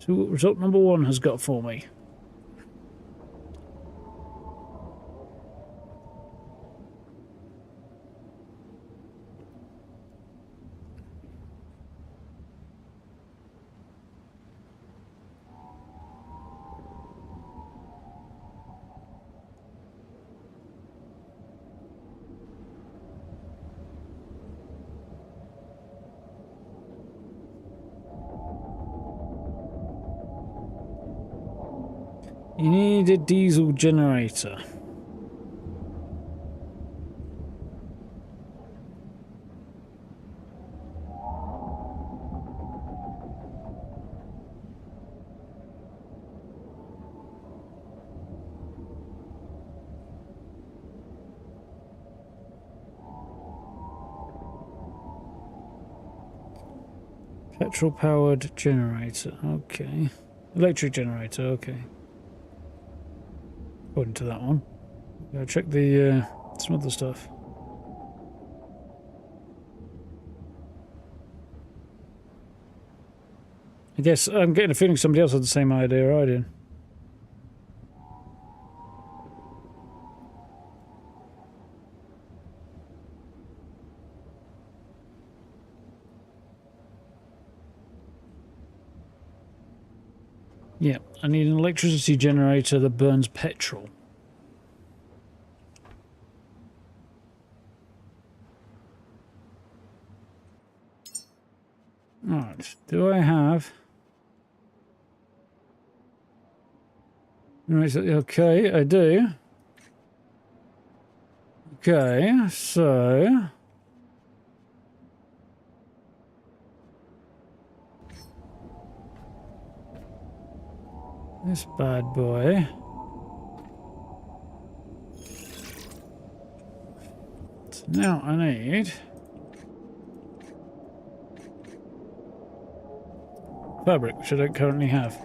So what result number 1 has got for me. You need a diesel generator. Petrol-powered generator. Okay. Electric generator. Okay. According to that one. Go check the some other stuff. I guess I'm getting a feeling somebody else had the same idea I did. Yeah, I need an electricity generator that burns petrol. Alright, do I have... Okay, I do. Okay, so... This bad boy. So now I need... fabric, which I don't currently have.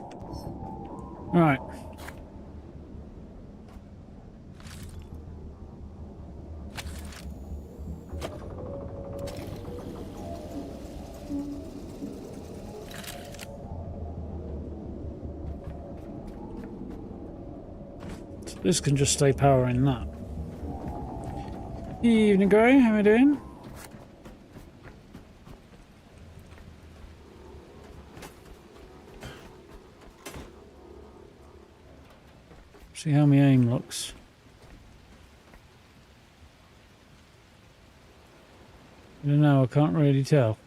Right. So this can just stay powering that. Evening, Grey. How are we doing? See how my aim looks. I don't know, I can't really tell.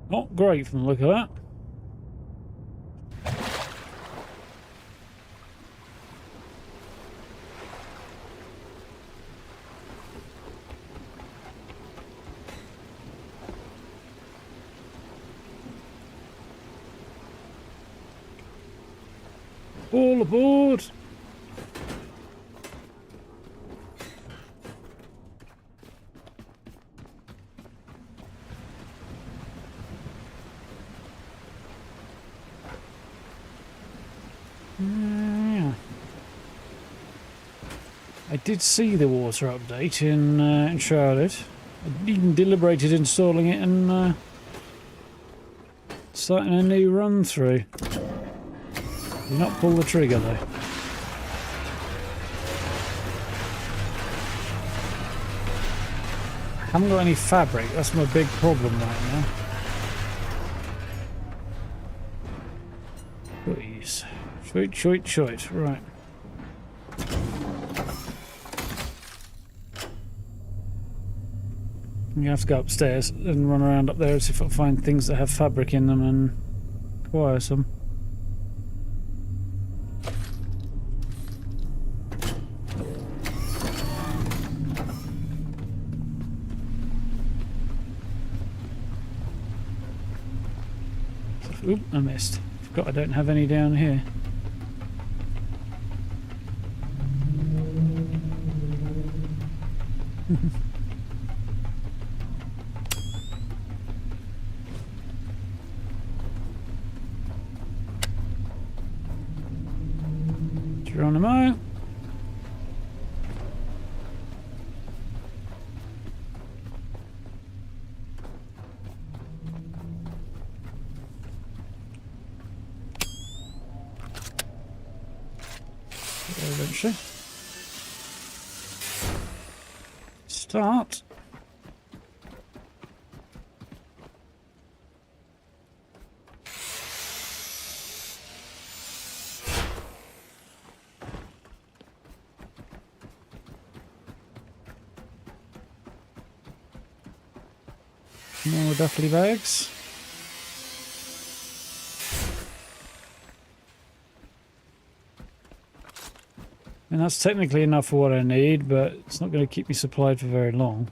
Not great from the look of that. All aboard! Yeah. I did see the water update in Charlotte. I even deliberated installing it and starting a new run through. Do not pull the trigger though. I haven't got any fabric, that's my big problem right now. Please. Sweet, sweet, sweet. Right. I'm gonna have to go upstairs and run around up there and see if I find things that have fabric in them and acquire some. Oop, I missed. Forgot I don't have any down here. Geronimo. Eventually. Start. More duffel bags. And that's technically enough for what I need, but it's not going to keep me supplied for very long.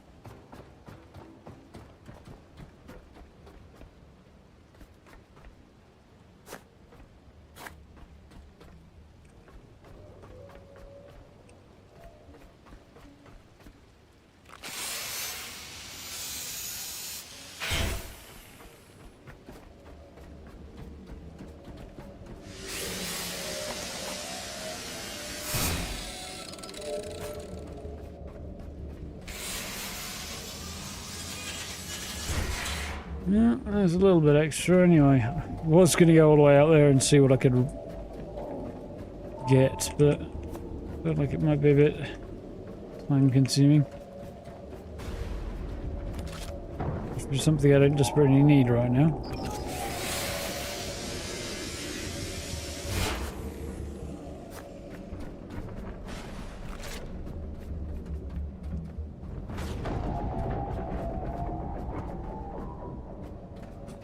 Yeah, there's a little bit extra anyway. I was going to go all the way out there and see what I could get, but I felt like it might be a bit time consuming. Which is something I don't desperately need right now.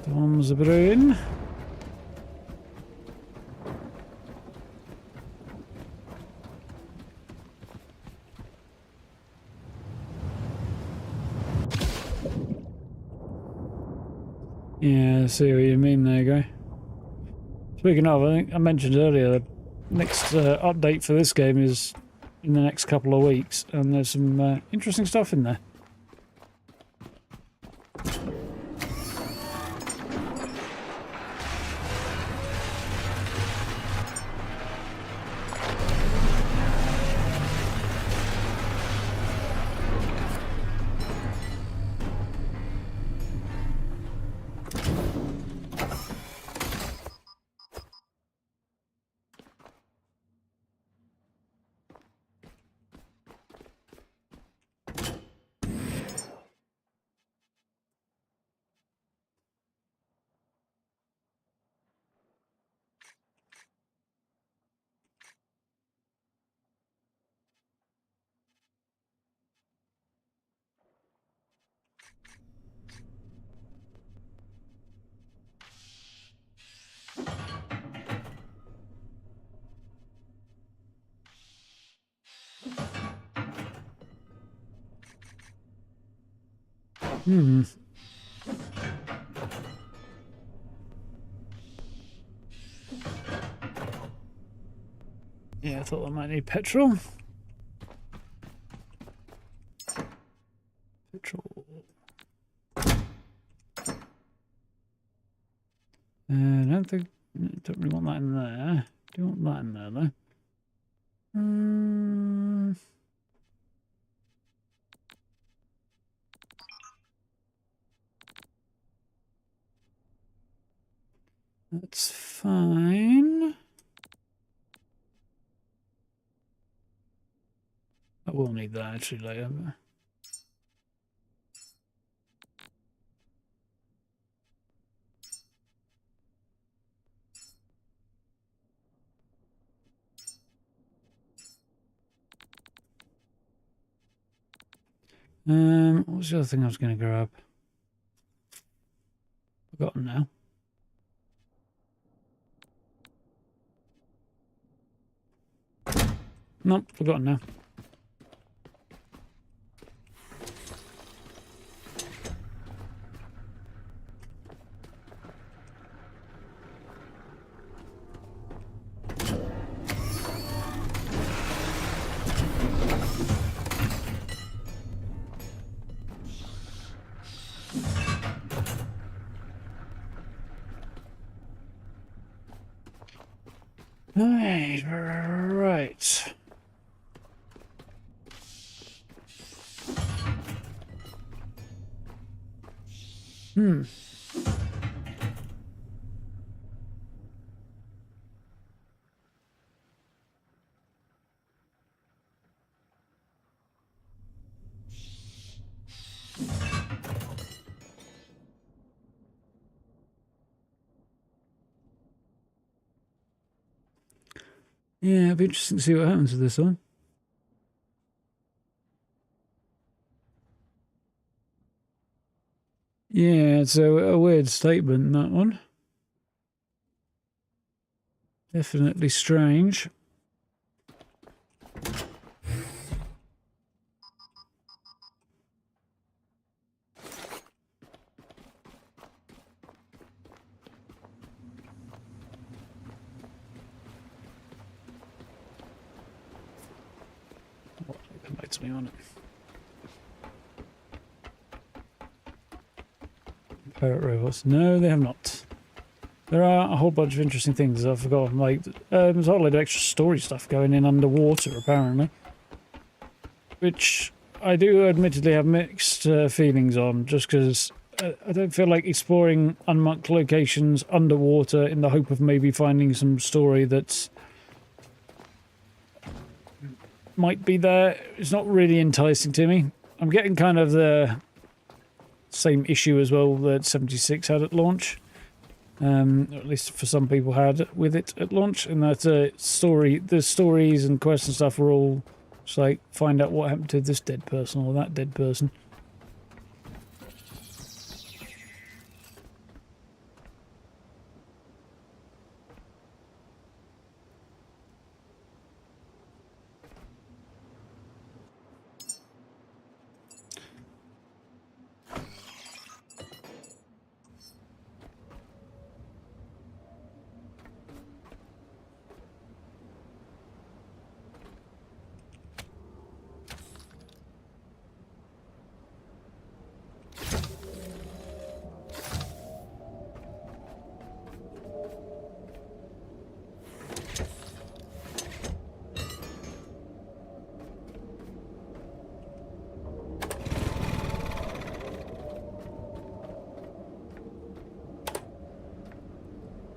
Tom's a brain. Yeah, I see what you mean there, guy. Speaking of, I think I mentioned earlier, the next update for this game is in the next couple of weeks, and there's some interesting stuff in there. Hmm. Yeah, I thought I might need petrol. Petrol. I don't think. Don't really want that in there. Do you want that in there though? That's fine. I will need that actually later. What was the other thing I was going to grab? Forgotten now. Nope, forgotten now. Right. Yeah, it'll be interesting to see what happens with this one. Yeah, it's a weird statement, that one. Definitely strange. Come back to me on it. Pirate robots. No, they have not. There are a whole bunch of interesting things I've forgotten. Like, there's a whole load of extra story stuff going in underwater, apparently. Which I do admittedly have mixed feelings on, just because I don't feel like exploring unmarked locations underwater in the hope of maybe finding some story that's might be there. It's not really enticing to me. I'm getting kind of the same issue as well that 76 had at launch. Or at least for some people had with it at launch, and that the stories and quests and stuff were all just like, find out what happened to this dead person or that dead person.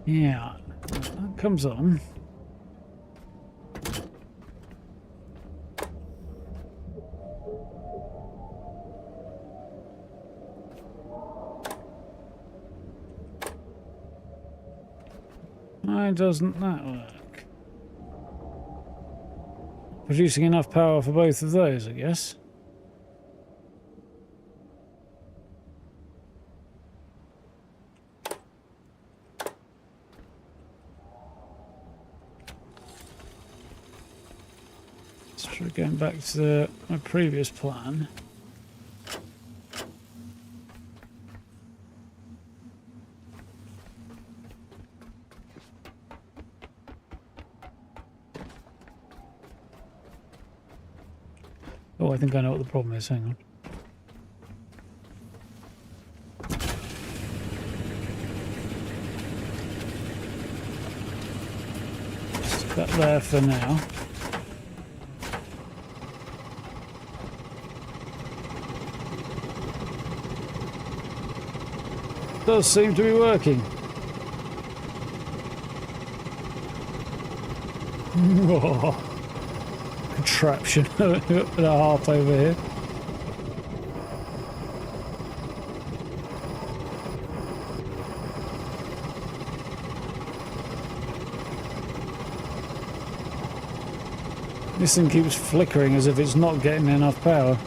Yeah, that comes on. Why doesn't that work? Producing enough power for both of those, I guess. Going back to my previous plan. Oh, I think I know what the problem is. Hang on. Stick that there for now. Does seem to be working. Contraption and a half over here. This thing keeps flickering as if it's not getting enough power.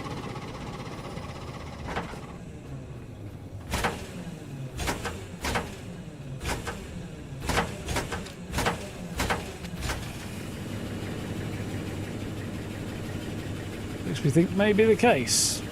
Makes me think may be the case.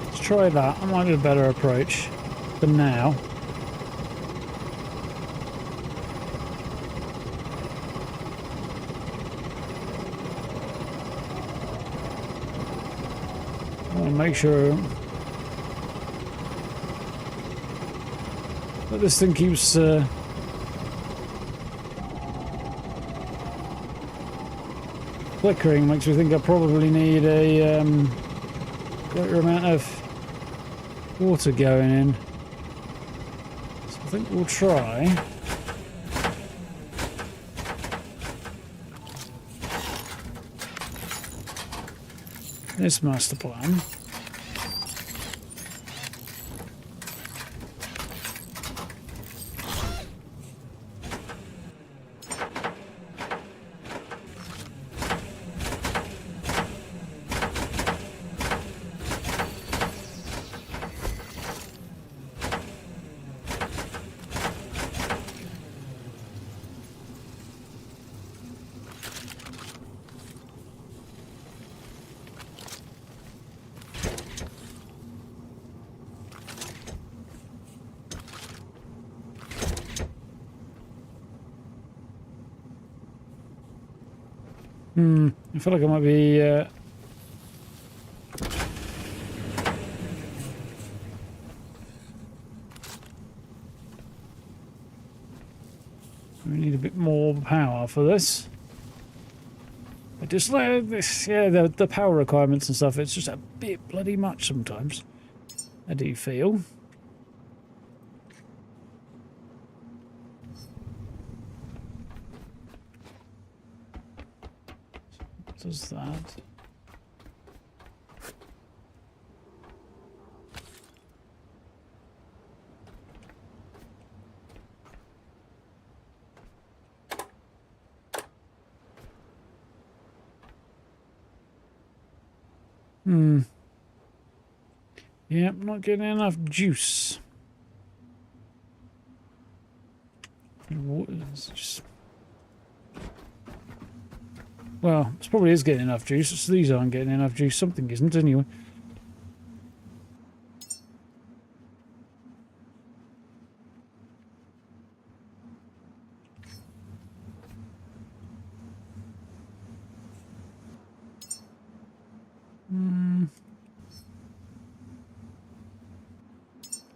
Let's try that. I might be a better approach for now. I want to make sure that this thing keeps flickering. Makes me think I probably need a greater amount of water going in. So I think we'll try. This master plan. I feel like I might be... we need a bit more power for this. I just like this, yeah, the power requirements and stuff, it's just a bit bloody much sometimes. I do feel. What does that? Yep, not getting enough juice. It's just... Well, it probably is getting enough juice. So these aren't getting enough juice. Something isn't, anyway.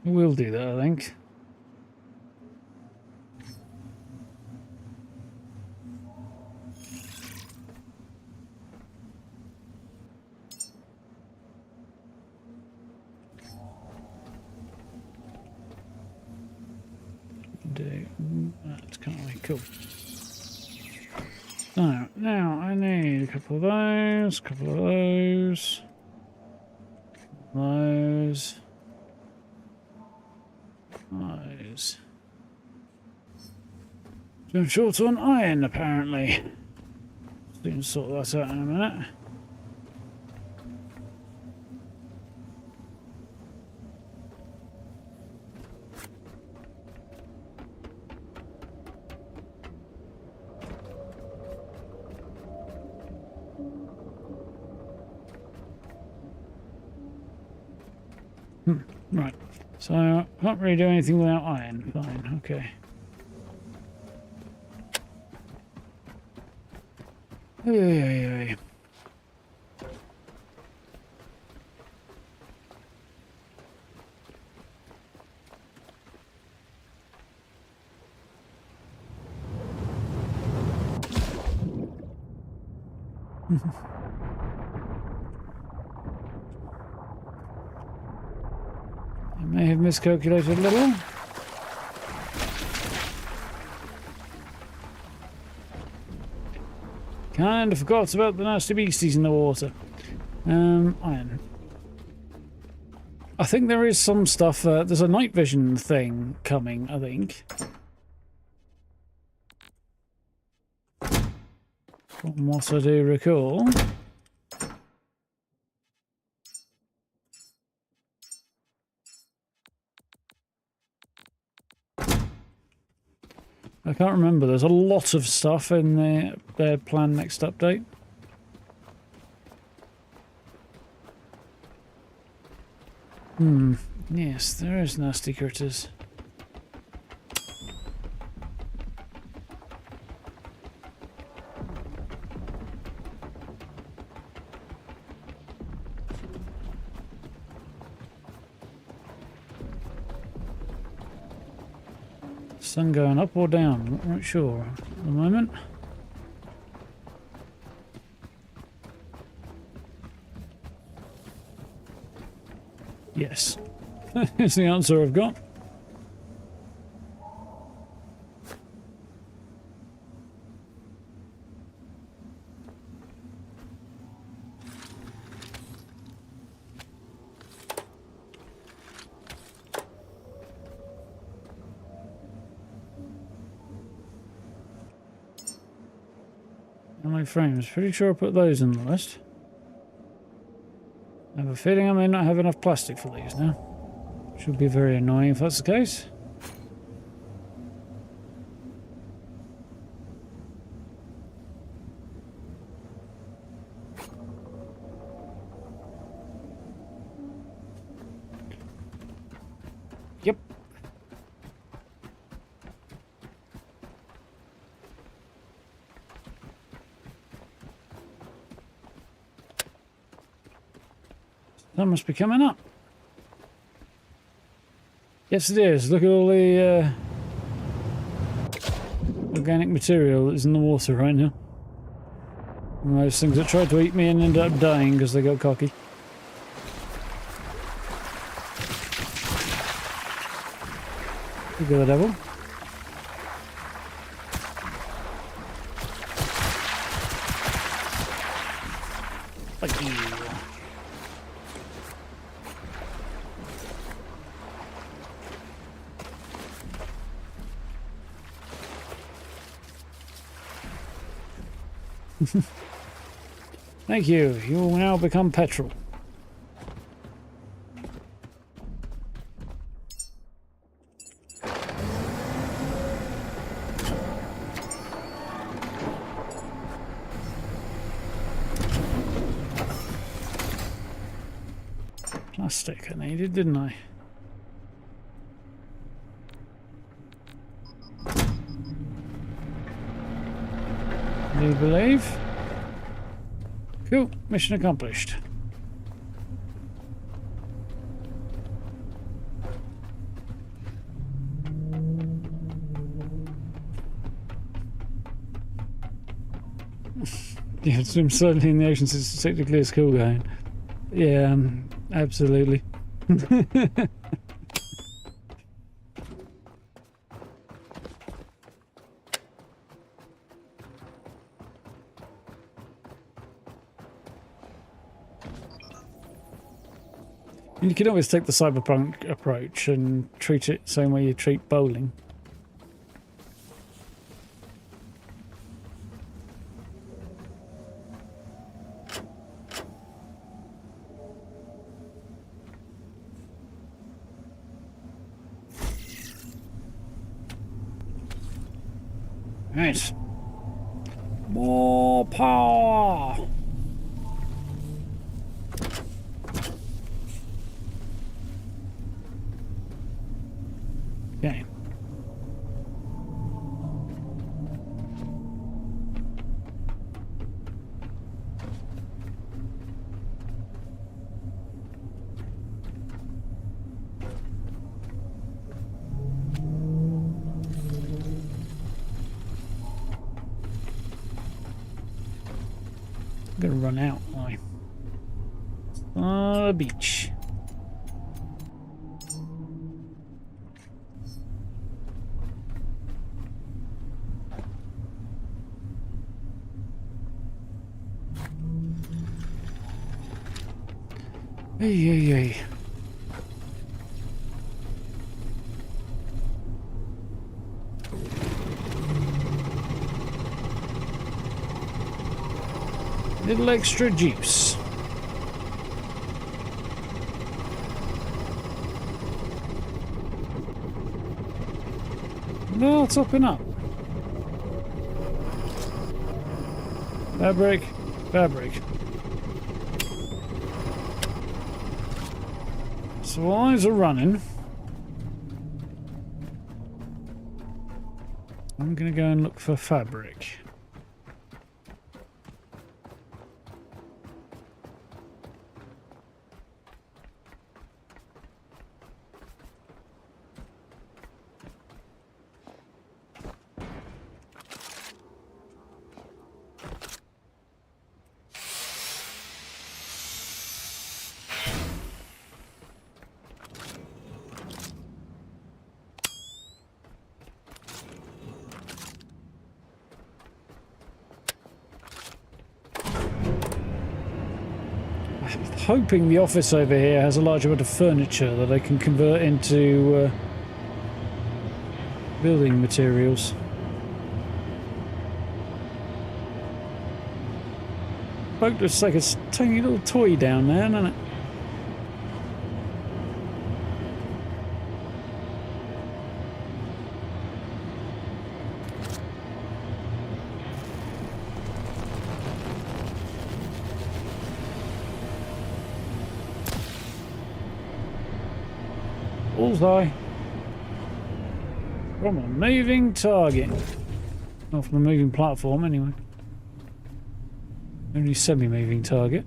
We'll do that, I think. That's kind of cool. So now I need a couple of those, those. So I'm short on iron, apparently. Soon sort that out in a minute. Right. So I can't really do anything without iron. Fine, okay. Hey. I may have miscalculated a little. Kind of forgot about the nasty beasties in the water. Iron. I think there is some stuff, there's a night vision thing coming, I think. From what I do recall. I can't remember. There's a lot of stuff in their plan next update. Yes, there is nasty critters. Sun going up or down? I'm not quite sure at the moment. Yes. That's the answer I've got. My frames. Pretty sure I put those in the list. I have a feeling I may not have enough plastic for these now. Should be very annoying if that's the case. Yep. That must be coming up. Yes, it is. Look at all the organic material that's in the water right now. And those things that tried to eat me and ended up dying because they got cocky. Look at the devil. Thank you. Thank you. You will now become petrol. Plastic I needed, didn't I? Do you believe? Cool. Mission accomplished. Yeah, swim slowly in the ocean since technically it's cool going. Yeah, absolutely. You can always take the cyberpunk approach and treat it the same way you treat bowling. Right. More power! Okay. I'm gonna run out, why? The beach. Hey, hey, hey. Little extra juice. No, it's up and up. Fabric, fabric. So while eyes are running, I'm gonna go and look for fabric. Hoping the office over here has a large amount of furniture that I can convert into building materials. Boat looks like a tiny little toy down there, doesn't it? Bullseye. From a moving target. Not from a moving platform, anyway. Only semi-moving target.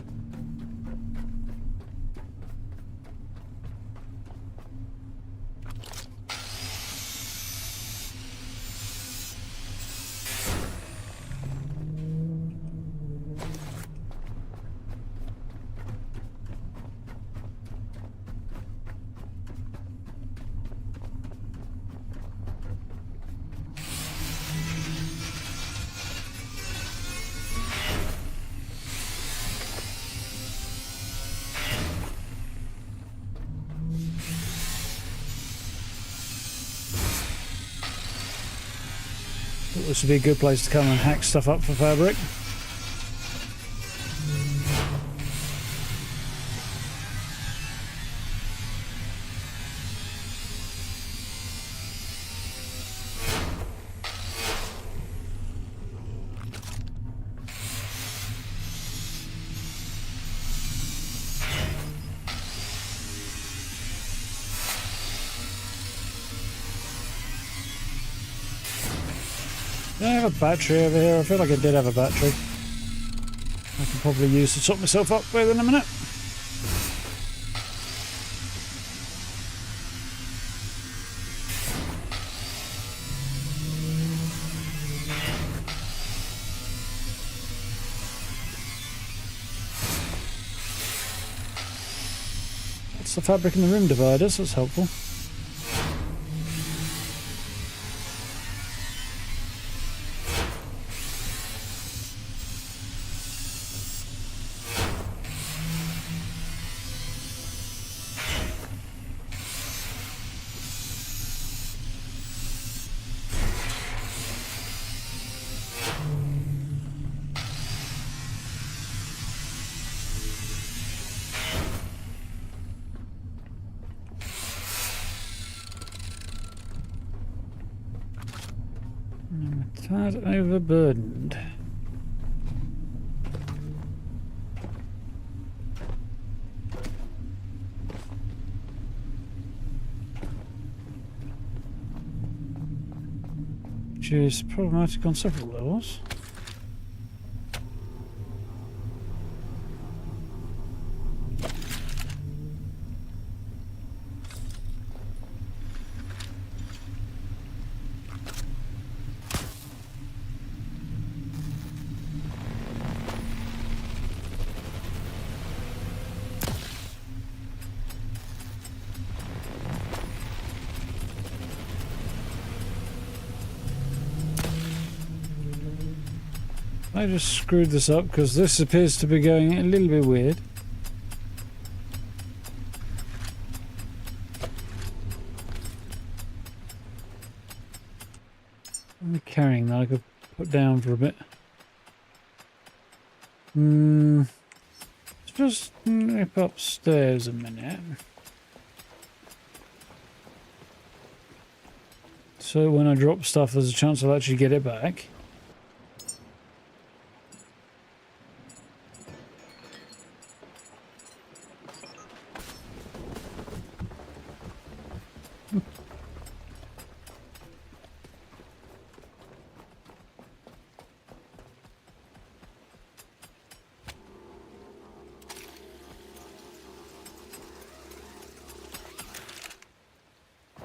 Thought this would be a good place to come and hack stuff up for fabric. Do I have a battery over here? I feel like I did have a battery. I can probably use to top myself up with in a minute. That's the fabric in the room dividers, that's helpful. I'm a tad overburdened. Which is problematic on several levels. I just screwed this up because this appears to be going a little bit weird. I'm carrying that I could put down for a bit. Let's just nip upstairs a minute. So when I drop stuff, there's a chance I'll actually get it back.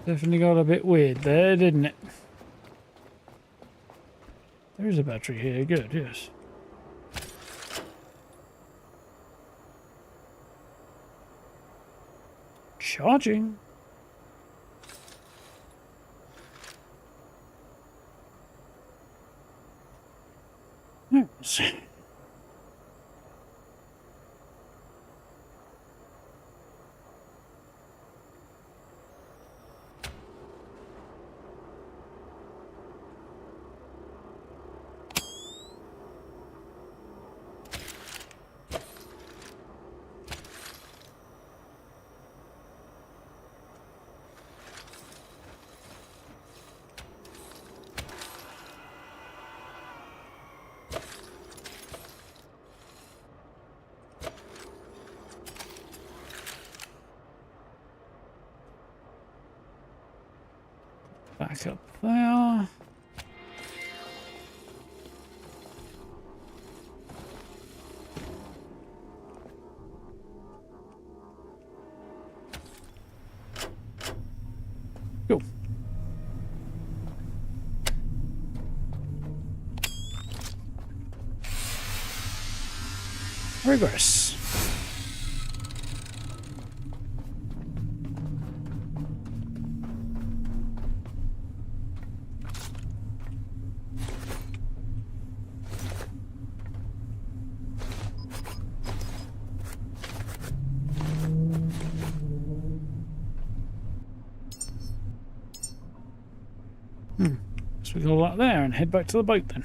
Definitely got a bit weird there, didn't it? There is a battery here, good, yes. Charging. Yes. Back up there. Cool. Regress. So we go out there and head back to the boat then.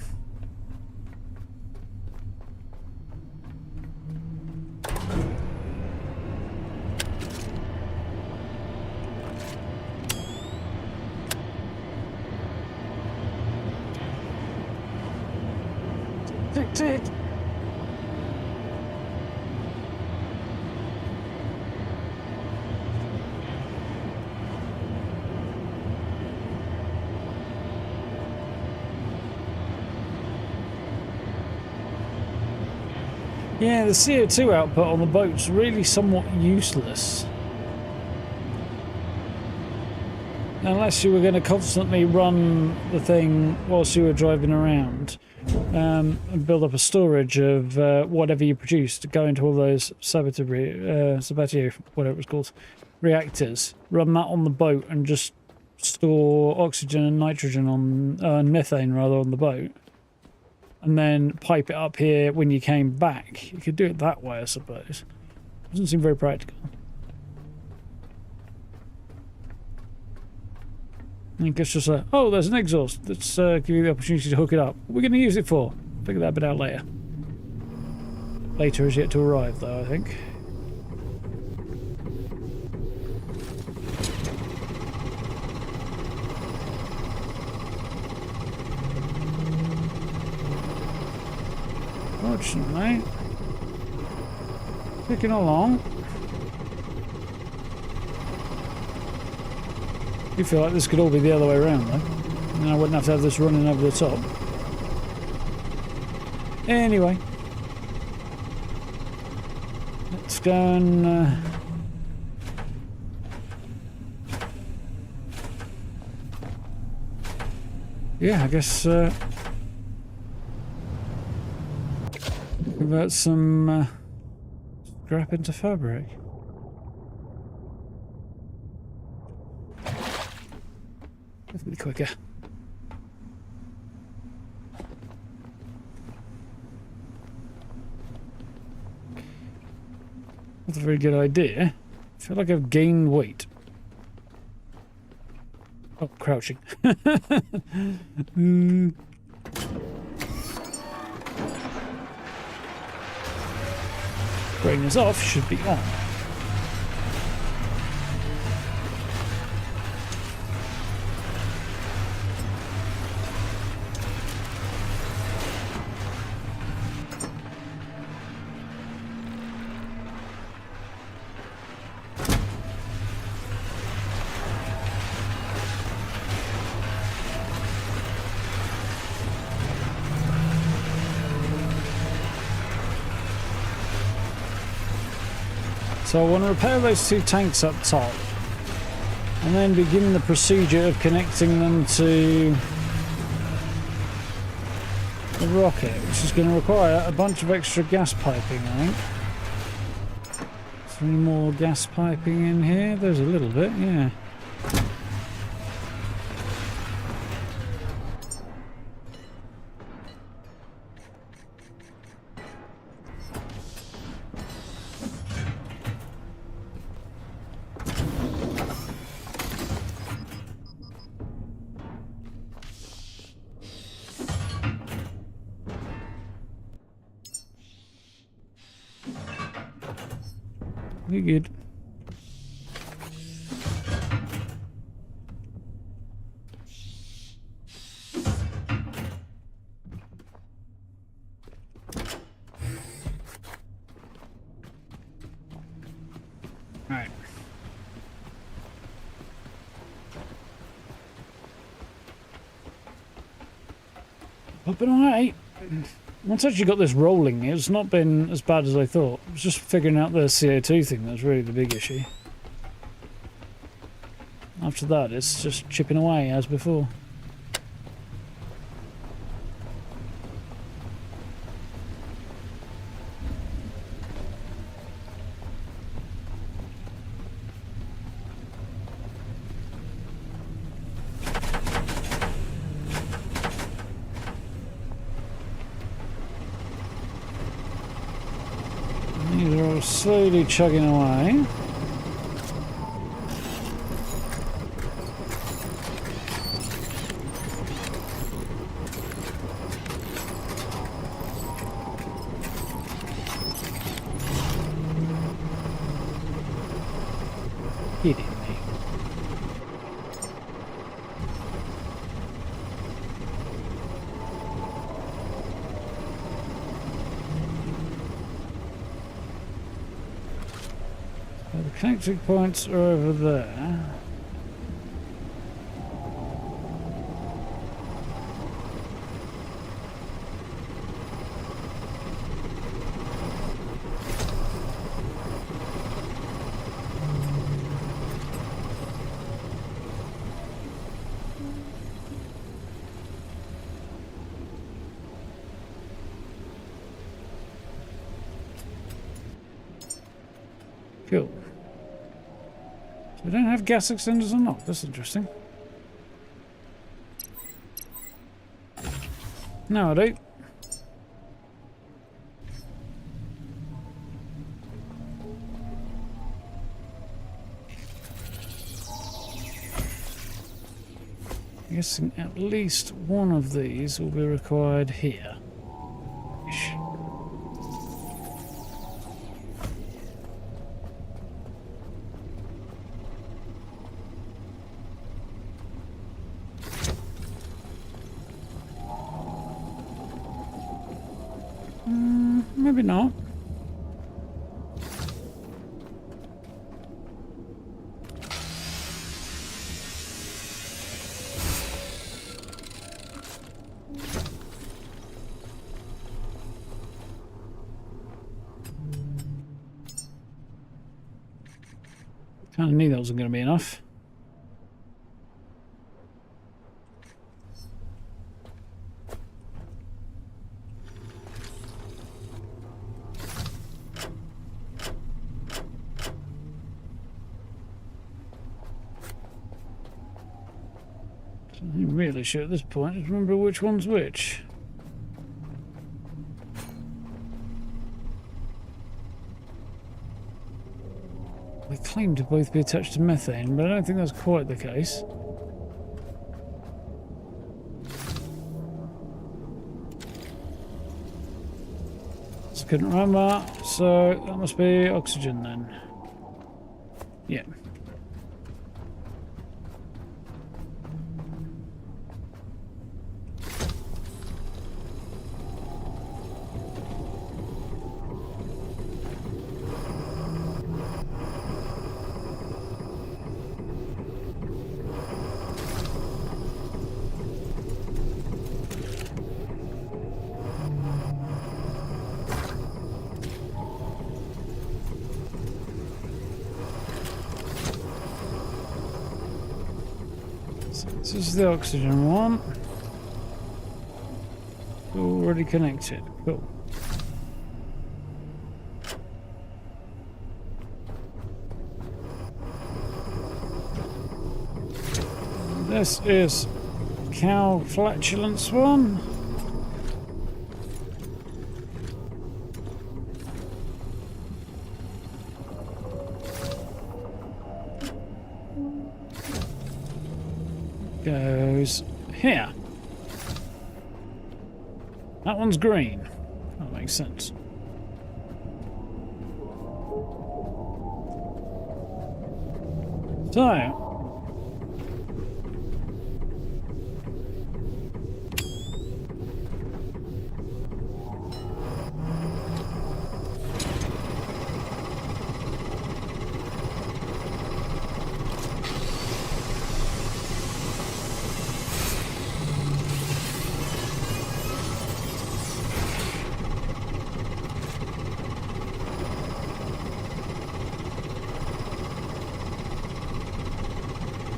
Tick, tick. Yeah, the CO2 output on the boat's really somewhat useless. Unless you were going to constantly run the thing whilst you were driving around and build up a storage of whatever you produce to go into all those Sabatier, whatever it's called, reactors. Run that on the boat and just store oxygen and nitrogen on methane rather on the boat. And then pipe it up here when you came back. You could do it that way, I suppose. Doesn't seem very practical. I think it's just like, oh, there's an exhaust. Let's give you the opportunity to hook it up. What are we going to use it for? Figure that bit out later. Later is yet to arrive, though, I think. Fortunately, ticking along. You feel like this could all be the other way around, though. And I wouldn't have to have this running over the top. Anyway, let's go and yeah, I guess convert some scrap into fabric. Definitely quicker. That's a very good idea. I feel like I've gained weight. Oh, crouching. Brain is off, should be on. So I want to repair those two tanks up top and then begin the procedure of connecting them to the rocket, which is going to require a bunch of extra gas piping, I think. Is there any more gas piping in here? There's a little bit, yeah. We're good. Alright. But been alright. Once I actually got this rolling, it's not been as bad as I thought. It was just figuring out the CO2 thing that's really the big issue. After that, it's just chipping away as before. These are all slowly chugging away. kidding me? So the connecting points are over there. Cool. So we don't have gas extenders or not. That's interesting. No, I do. I'm guessing at least one of these will be required here. Ish. Maybe not. Kind of knew that wasn't going to be enough. I'm really sure at this point, just remember which one's which. They claim to both be attached to methane, but I don't think that's quite the case. Just couldn't remember, so that must be oxygen then. Yeah. This is the oxygen one. Already connected. Cool. This is cow flatulence one. Goes here. That one's green. That makes sense. So,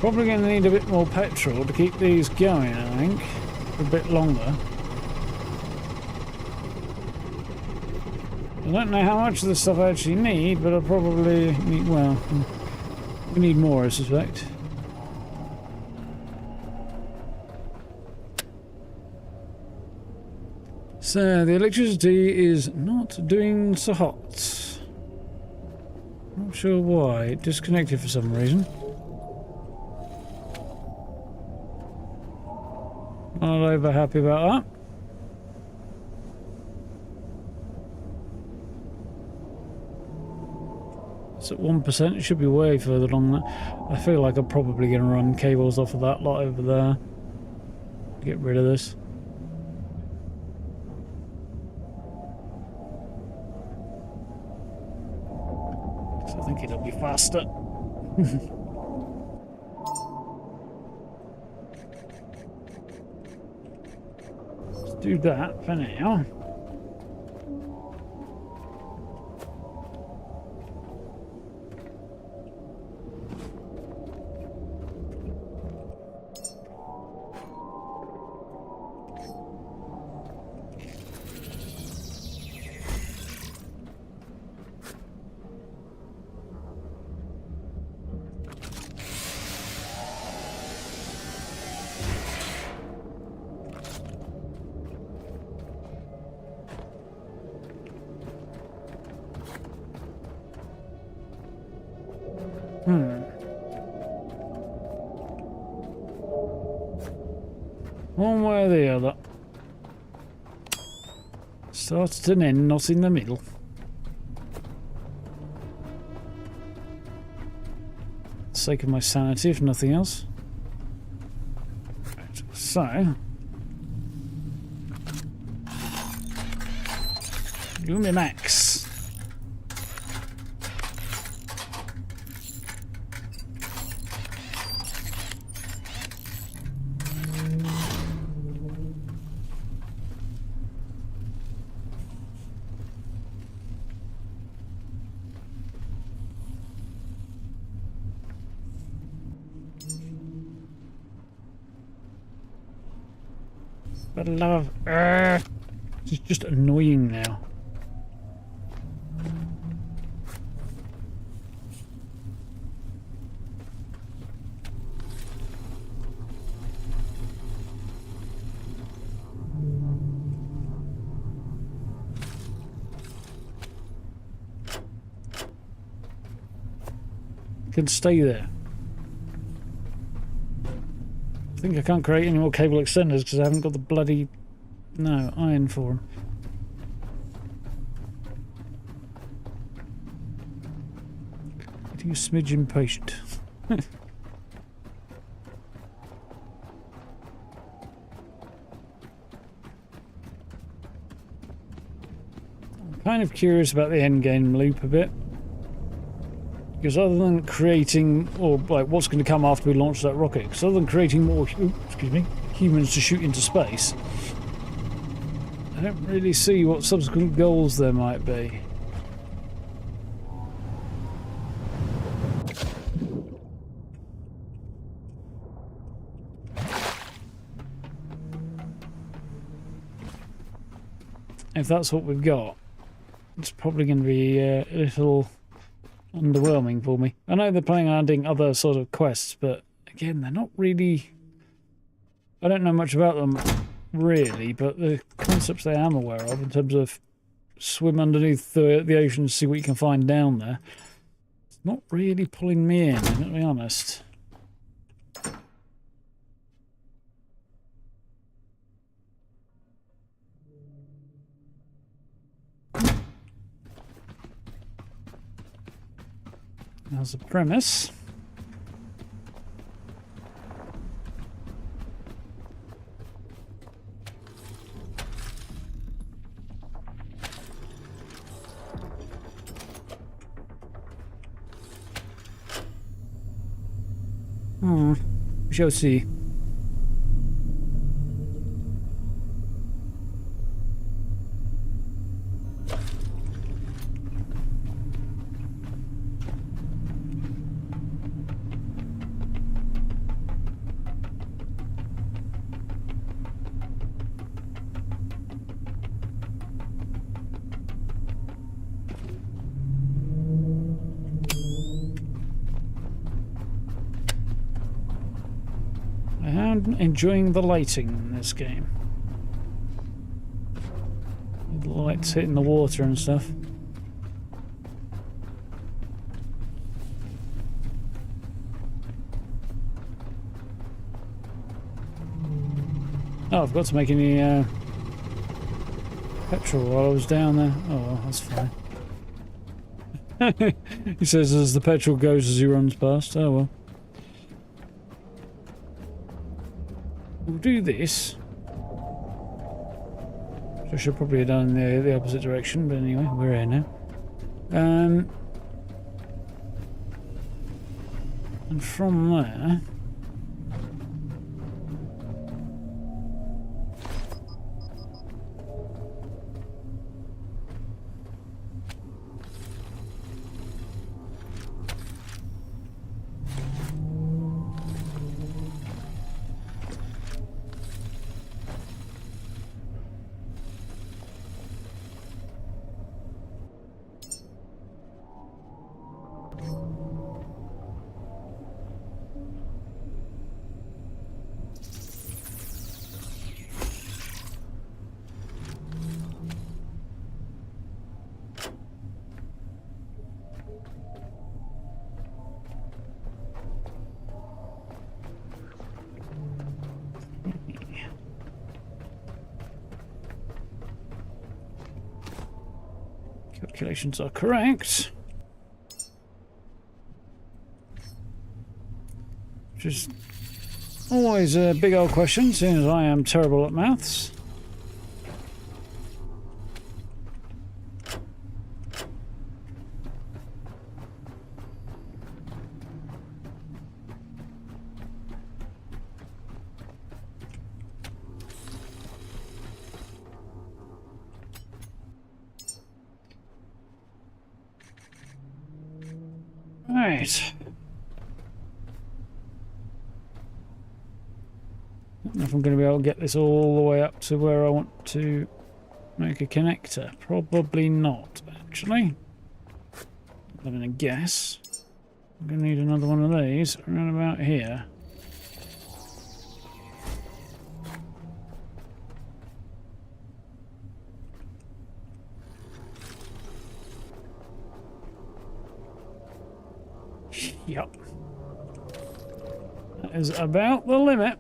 probably going to need a bit more petrol to keep these going, I think, for a bit longer. I don't know how much of this stuff I actually need, but I'll probably need, well, we need more, I suspect. So, the electricity is not doing so hot. Not sure why. It disconnected for some reason. Not over happy about that. It's at 1%. It should be way further along that. I feel like I'm probably going to run cables off of that lot over there. Get rid of this. So I think it'll be faster. Let's do that for now. One way or the other. Start and end, not in the middle. For the sake of my sanity, if nothing else. Right, so. Do me max. But love, it's just annoying now. Can stay there. I think I can't create any more cable extenders because I haven't got the bloody iron for them. Getting a smidge impatient. I'm kind of curious about the endgame loop a bit. Because other than creating, or like what's going to come after we launch that rocket, because other than creating more, humans to shoot into space, I don't really see what subsequent goals there might be. If that's what we've got, it's probably going to be a little underwhelming for me. I know they're planning on adding other sort of quests, but again, they're not really... I don't know much about them, really, but the concepts I am aware of, in terms of swim underneath the ocean to see what you can find down there, it's not really pulling me in, to be honest. There's a premise. We shall see. Enjoying the lighting in this game. The lights hitting the water and stuff. Oh, I forgot to make any petrol while I was down there. Oh, well, that's fine. He says as the petrol goes as he runs past. Oh well. We'll do this. I should probably have done the opposite direction, but anyway, we're here now. And from there... Calculations are correct. Which is always a big old question, seeing as I am terrible at maths. Right. I don't know if I'm going to be able to get this all the way up to where I want to make a connector. Probably not, actually. I'm going to guess. I'm going to need another one of these around about here. Yep. That is about the limit.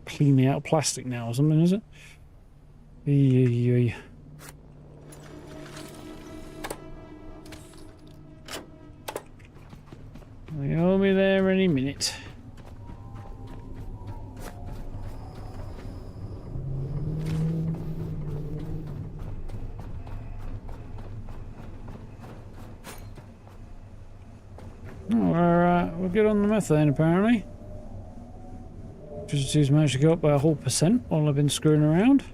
Clean me out of plastic now or something, is it? They'll be there any minute. Oh, we're good on the methane apparently. Electricity's managed to go up by a whole % while I've been screwing around.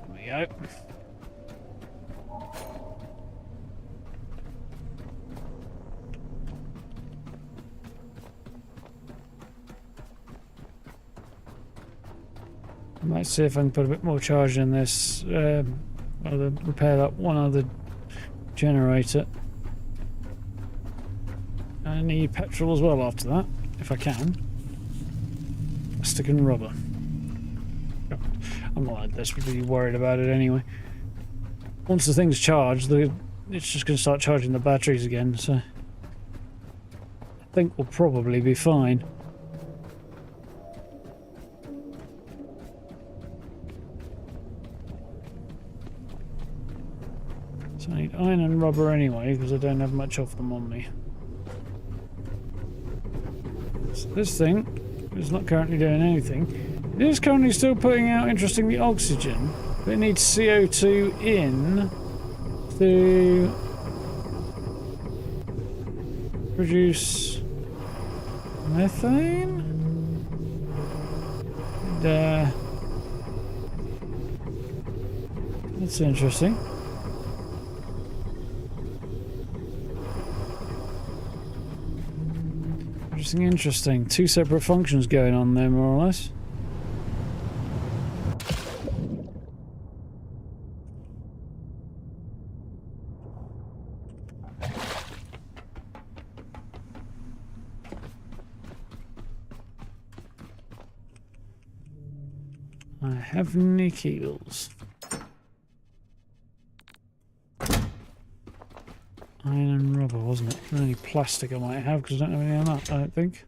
There we go. I might see if I can put a bit more charge in this, repair that one other generator. I need petrol as well after that, if I can. Plastic and rubber. I'm not desperately worried about it anyway. Once the thing's charged, it's just going to start charging the batteries again, so I think we'll probably be fine. So I need iron and rubber anyway, because I don't have much of them on me. So this thing is not currently doing anything. It is currently still putting out, interestingly, oxygen, but it needs CO2 in to produce methane? And, that's interesting. Interesting, interesting. Two separate functions going on there, more or less. I have nickels. Iron and rubber, wasn't it? Only plastic I might have because I don't have any on that, I don't think.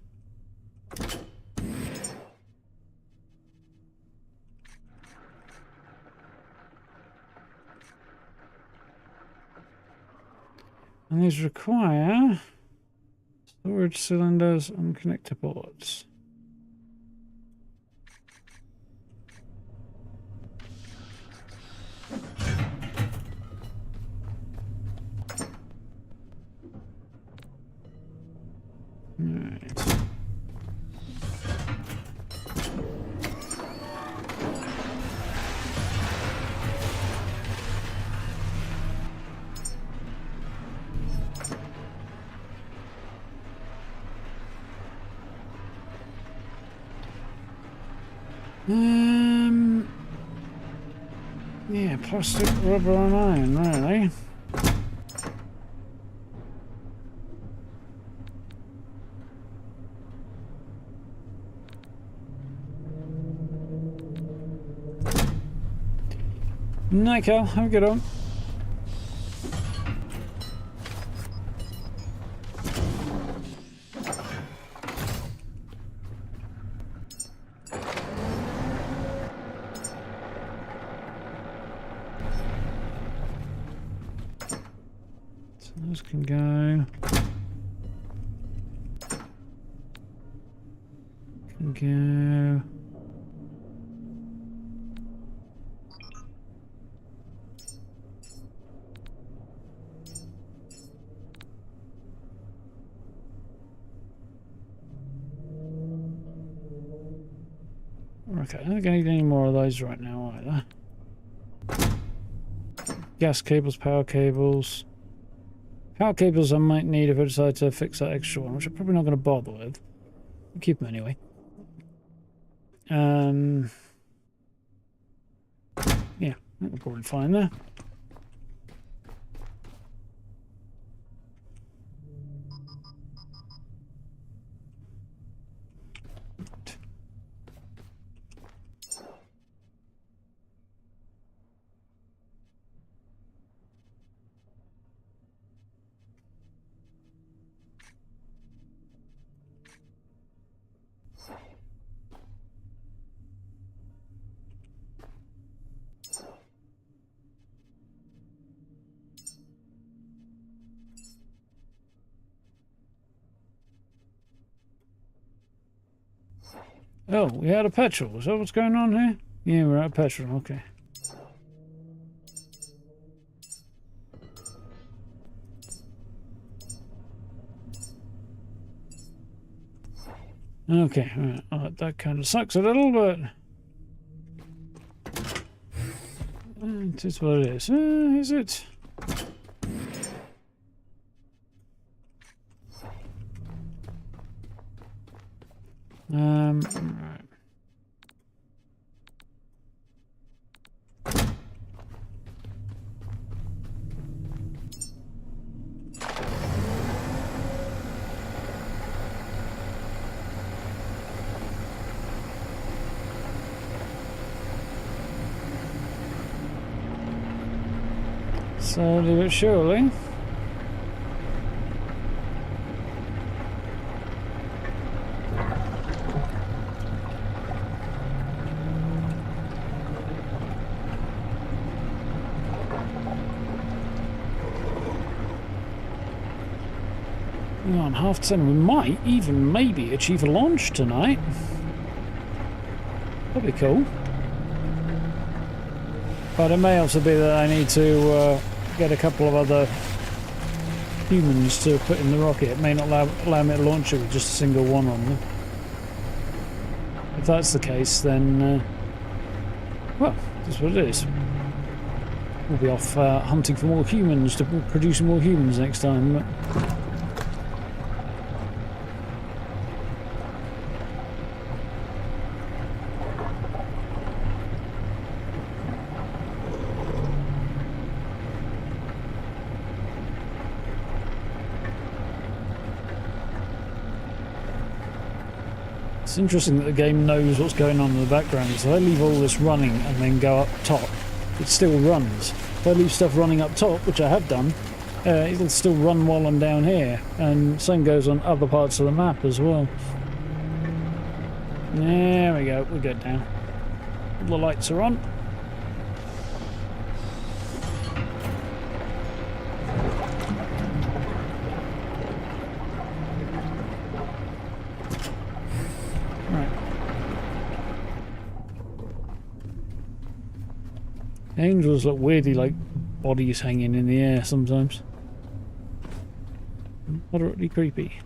And these require storage cylinders and connector ports. Right. Yeah, plastic, rubber and iron, really. Night, Cal. Have a good one. So those can go. Can go. Okay, I don't think I need any more of those right now either. Gas cables, power cables. Power cables I might need if I decide to fix that extra one, which I'm probably not going to bother with. I'll keep them anyway. Yeah, that'll probably fine there. Oh, we had a petrol. Is that what's going on here? Yeah, we're out of petrol. Okay. Okay, right. That kind of sucks a little, but it is what it is. Is it? Right. Slowly but surely. On 10:30, we might even maybe achieve a launch tonight. That'd be cool. But it may also be that I need to get a couple of other humans to put in the rocket. It may not allow me to launch it with just a single one on them. If that's the case, then well, that's what it is. We'll be off hunting for more humans to produce more humans next time. But It's interesting that the game knows what's going on in the background. So I leave all this running and then go up top, it still runs. If I leave stuff running up top, which I have done, it'll still run while I'm down here. And same goes on other parts of the map as well. There we go, we're good now. All the lights are on. Angels look weirdly like bodies hanging in the air sometimes. Moderately creepy.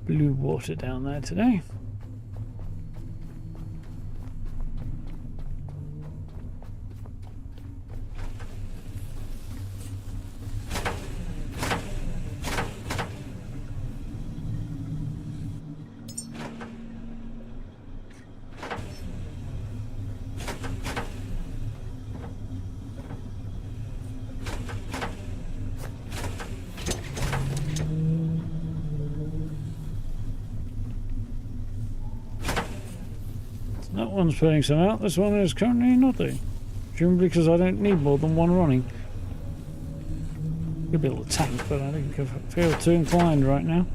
Blue water down there today. That one's putting some out, this one is currently nothing. Presumably because I don't need more than one running. Could build a tank, but I don't feel too inclined right now.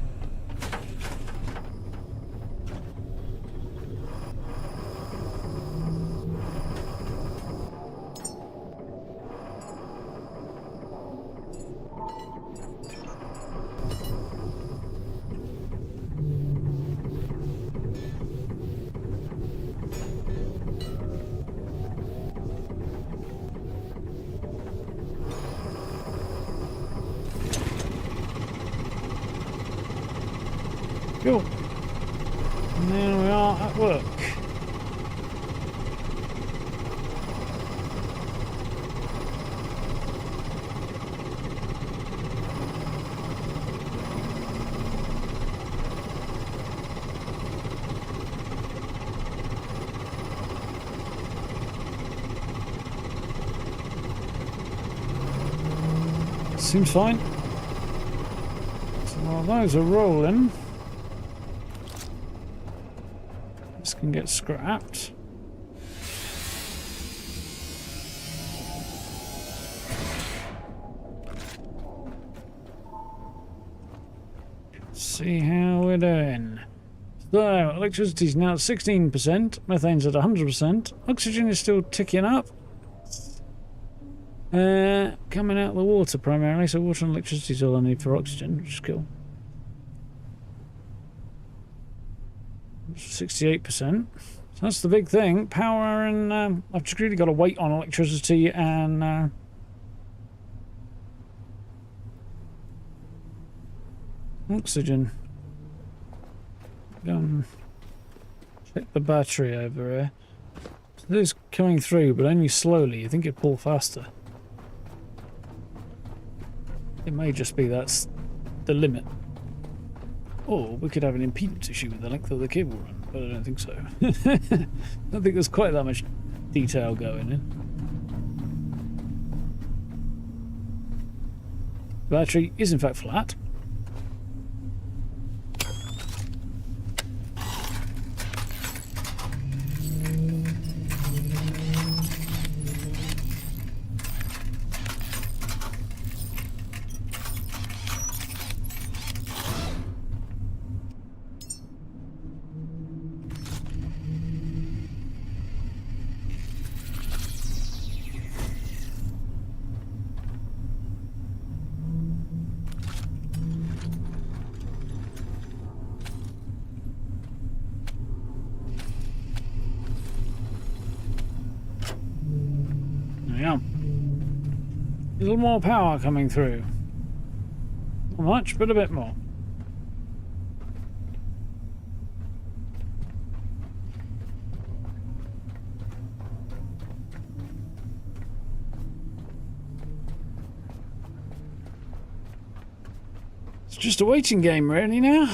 Cool. And there we are at work. Seems fine. So while those are rolling, this can get scrapped. Let's see how we're doing. So, electricity's now at 16%, methane's at 100%, oxygen is still ticking up. Coming out of the water primarily, so water and electricity is all I need for oxygen, which is cool. 68%. So that's the big thing. Power and I've just really got to wait on electricity and oxygen. Check the battery over here. So this is coming through, but only slowly. You think it'd pull faster. It may just be that's the limit. Or we could have an impedance issue with the length of the cable run, but I don't think so. I don't think there's quite that much detail going in. The battery is in fact flat. Yeah. A little more power coming through. Not much, but a bit more. It's just a waiting game, really, now.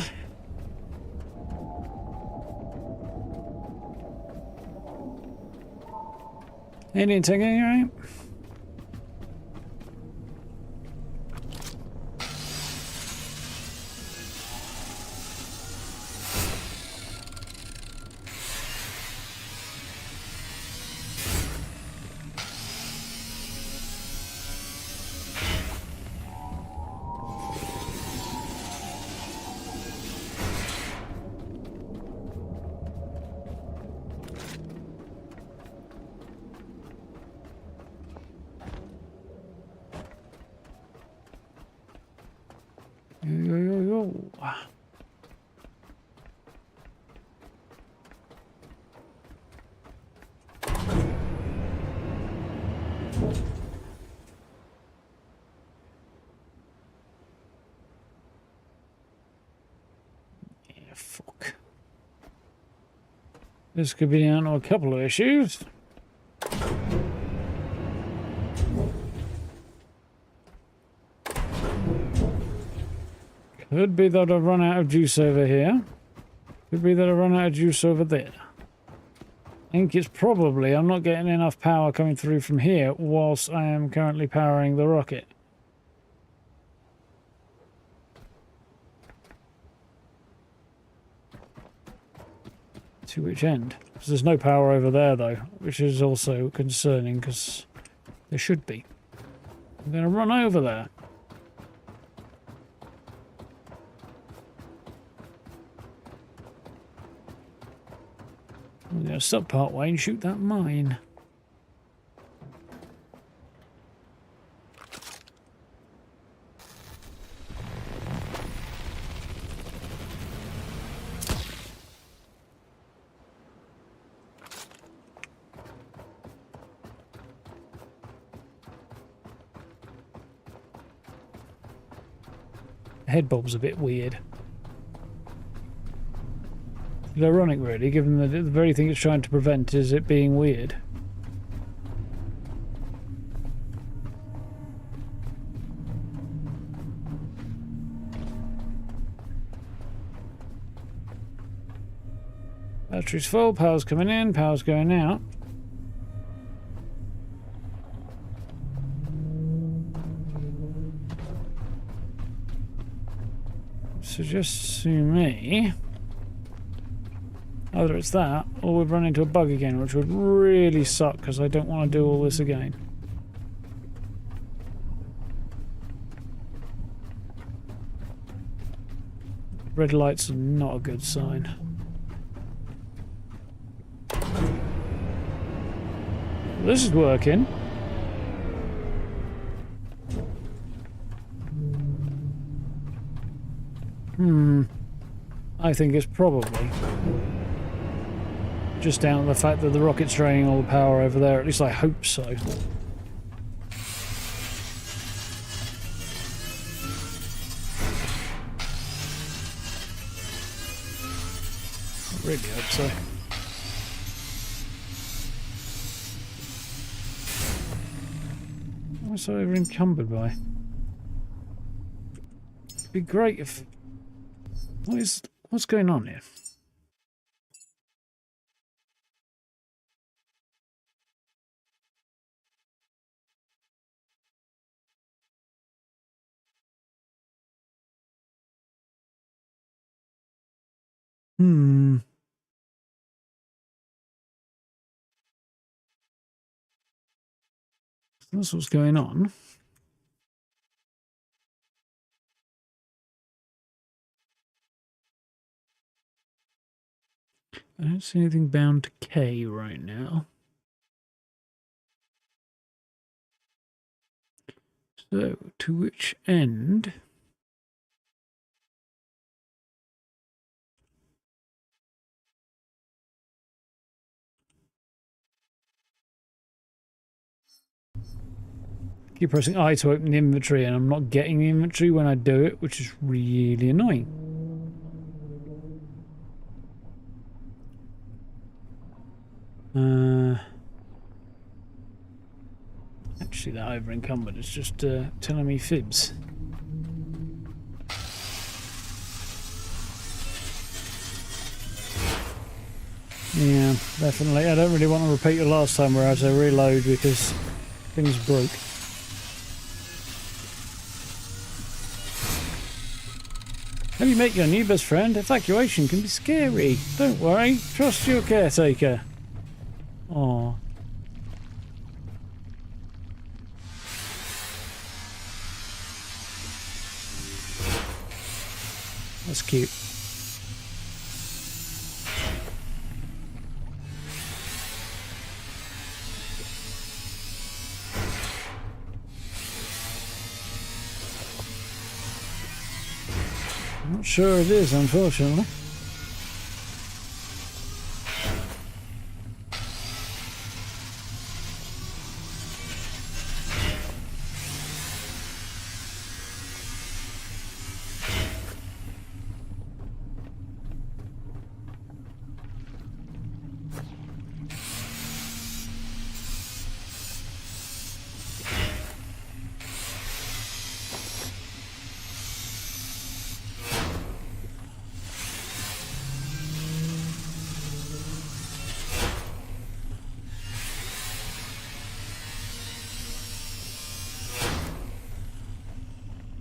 Alien tech, right? Fuck. This could be down to a couple of issues. Could be that I've run out of juice over here. Could be that I've run out of juice over there. I think it's probably I'm not getting enough power coming through from here whilst I am currently powering the rocket. To which end? Because there's no power over there though, which is also concerning because there should be. I'm going to run over there. I'm going to stop part way and shoot that mine. The head bob's a bit weird. It's ironic, really, given that the very thing it's trying to prevent is it being weird. Battery's full, power's coming in, power's going out. Suggests to me either it's that or we've run into a bug again, which would really suck because I don't want to do all this again. Red lights are not a good sign. This is working. I think it's probably just down to the fact that the rocket's draining all the power over there. At least I hope so. I really hope so. Why so over encumbered by? It'd be great if... What's going on here? That's what's going on. I don't see anything bound to K right now. So, to which end? Keep pressing I to open the inventory and I'm not getting the inventory when I do it, which is really annoying. Actually, that over encumbered is just telling me fibs. Yeah, definitely. I don't really want to repeat the last time where I had to reload because things broke. Have you met your new best friend? Evacuation can be scary. Don't worry. Trust your caretaker. Aww. That's cute. Not sure it is, unfortunately.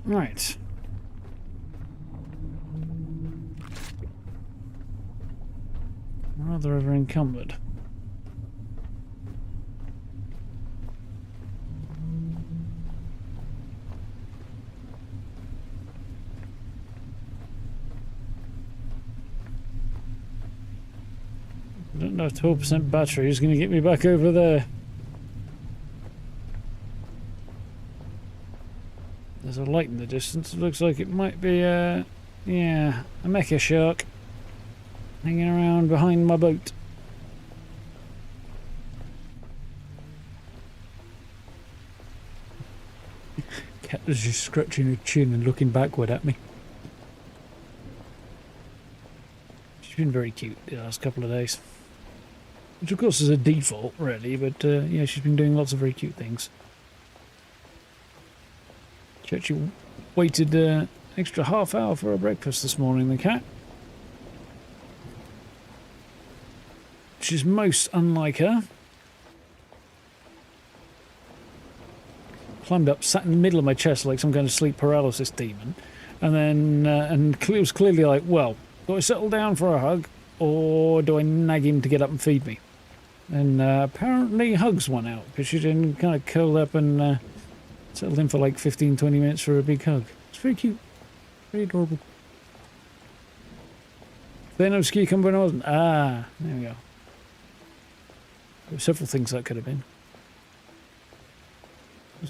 Right. Rather over encumbered. I don't know if 12% battery is going to get me back over there. There's a light in the distance. It looks like it might be yeah, a mecha shark hanging around behind my boat. Cat was just scratching her chin and looking backward at me. She's been very cute the last couple of days. Which of course is a default, really, but yeah, she's been doing lots of very cute things. She actually waited an extra half hour for her breakfast this morning, the cat. Which is most unlike her. Climbed up, sat in the middle of my chest like some kind of sleep paralysis demon. And then, it was clearly like, well, do I settle down for a hug, or do I nag him to get up and feed me? And apparently hugs won out, because she didn't kind of curl up and settled in for like 15-20 minutes for a big hug. It's very cute. Very adorable. Thanos cucumber wasn't. Ah, there we go. There were several things that could have been.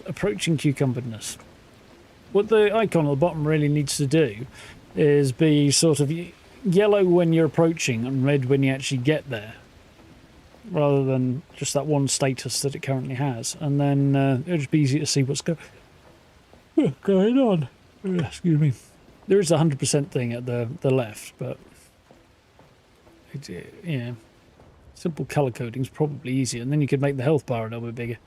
Approaching cucumberness. What the icon at the bottom really needs to do is be sort of yellow when you're approaching and red when you actually get there, rather than just that one status that it currently has. And then it'll just be easy to see what's going on. Excuse me. There is a 100% thing at the left, but yeah, simple colour coding is probably easier, and then you could make the health bar a little bit bigger.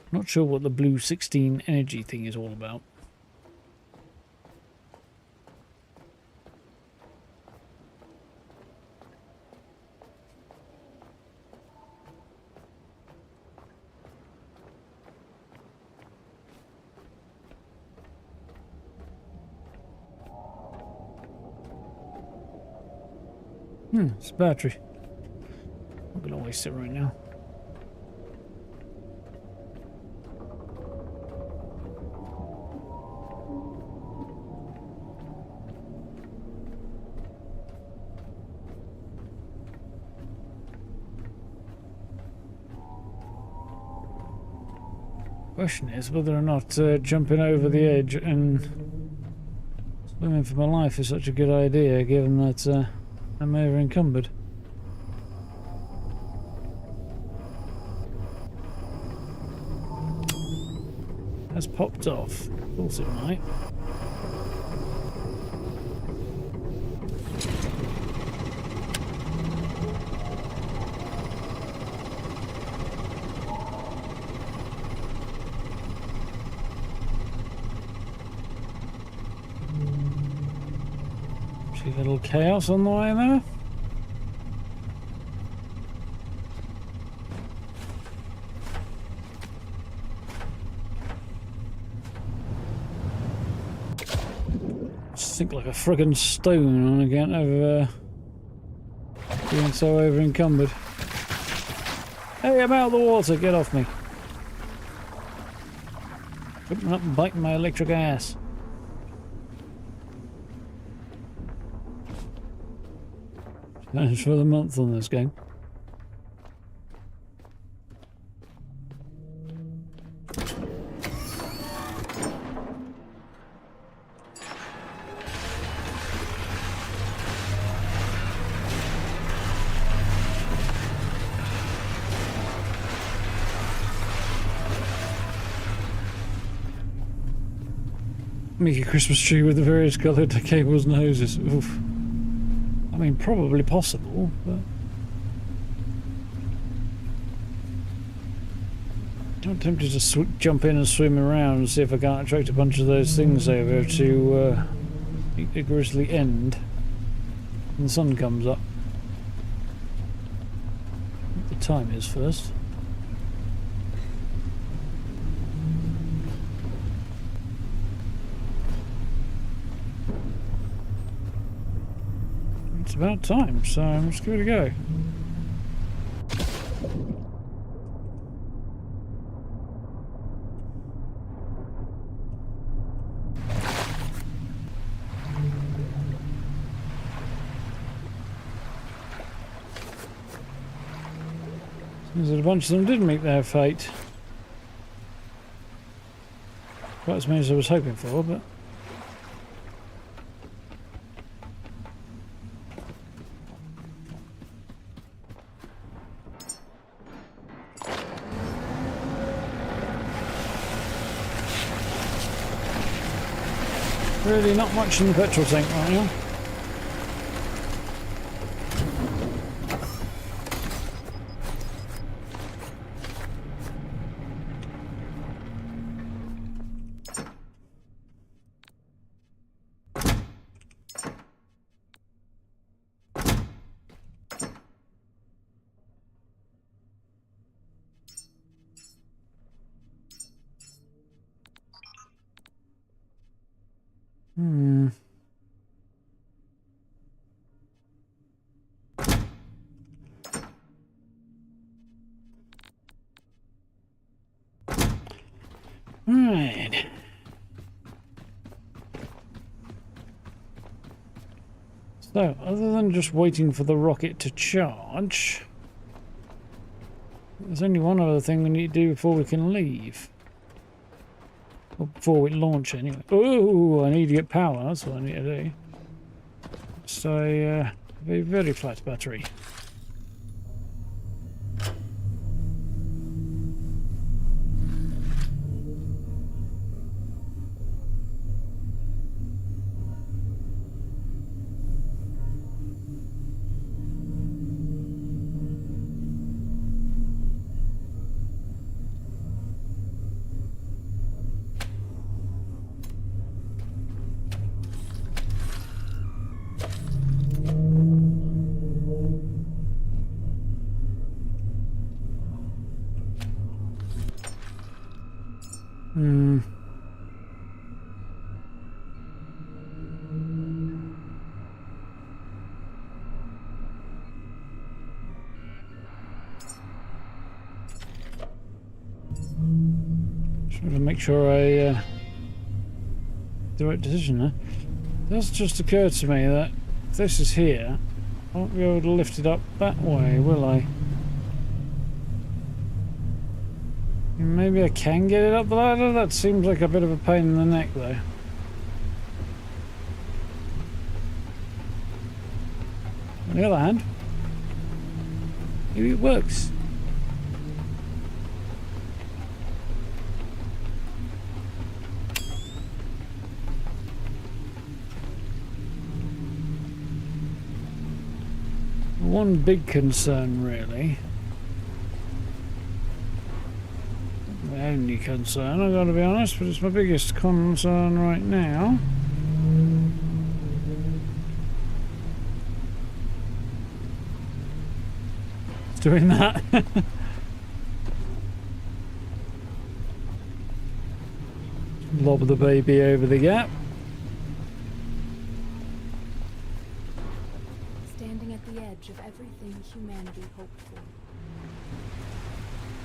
Not sure what the blue 16 energy thing is all about. It's a battery. I'm gonna waste it right now. Question is whether or not jumping over the edge and swimming for my life is such a good idea, given that I'm over encumbered. Has popped off. Of course it might. Nasty little chaos on the way there. Sink like a friggin' stone on account of being so over encumbered. Hey, I'm out of the water, get off me. Jumping up and biting my electric ass. Challenge for the month on this game. Make a Christmas tree with the various coloured cables and hoses. Oof. I mean, probably possible, but I'm tempted to jump in and swim around and see if I can't attract a bunch of those things over to meet a grisly end when the sun comes up. What the time is first. It's about time, so let's give it a go. Seems that a bunch of them did meet their fate. Quite as many as I was hoping for, but really not much in the petrol tank right now. Right. So, other than just waiting for the rocket to charge, there's only one other thing we need to do before we can leave. Or before we launch anyway. Oh, I need to get power, that's what I need to do. So, a very flat battery. Trying to make sure I do the right decision there. That's just occurred to me that if this is here, I won't be able to lift it up that way, will I? Maybe I can get it up the ladder? That seems like a bit of a pain in the neck though. On the other hand, maybe it works. One big concern really, my only concern, I've got to be honest, but it's my biggest concern right now, doing that. Lob the baby over the gap. Standing at the edge of everything humanity hoped for.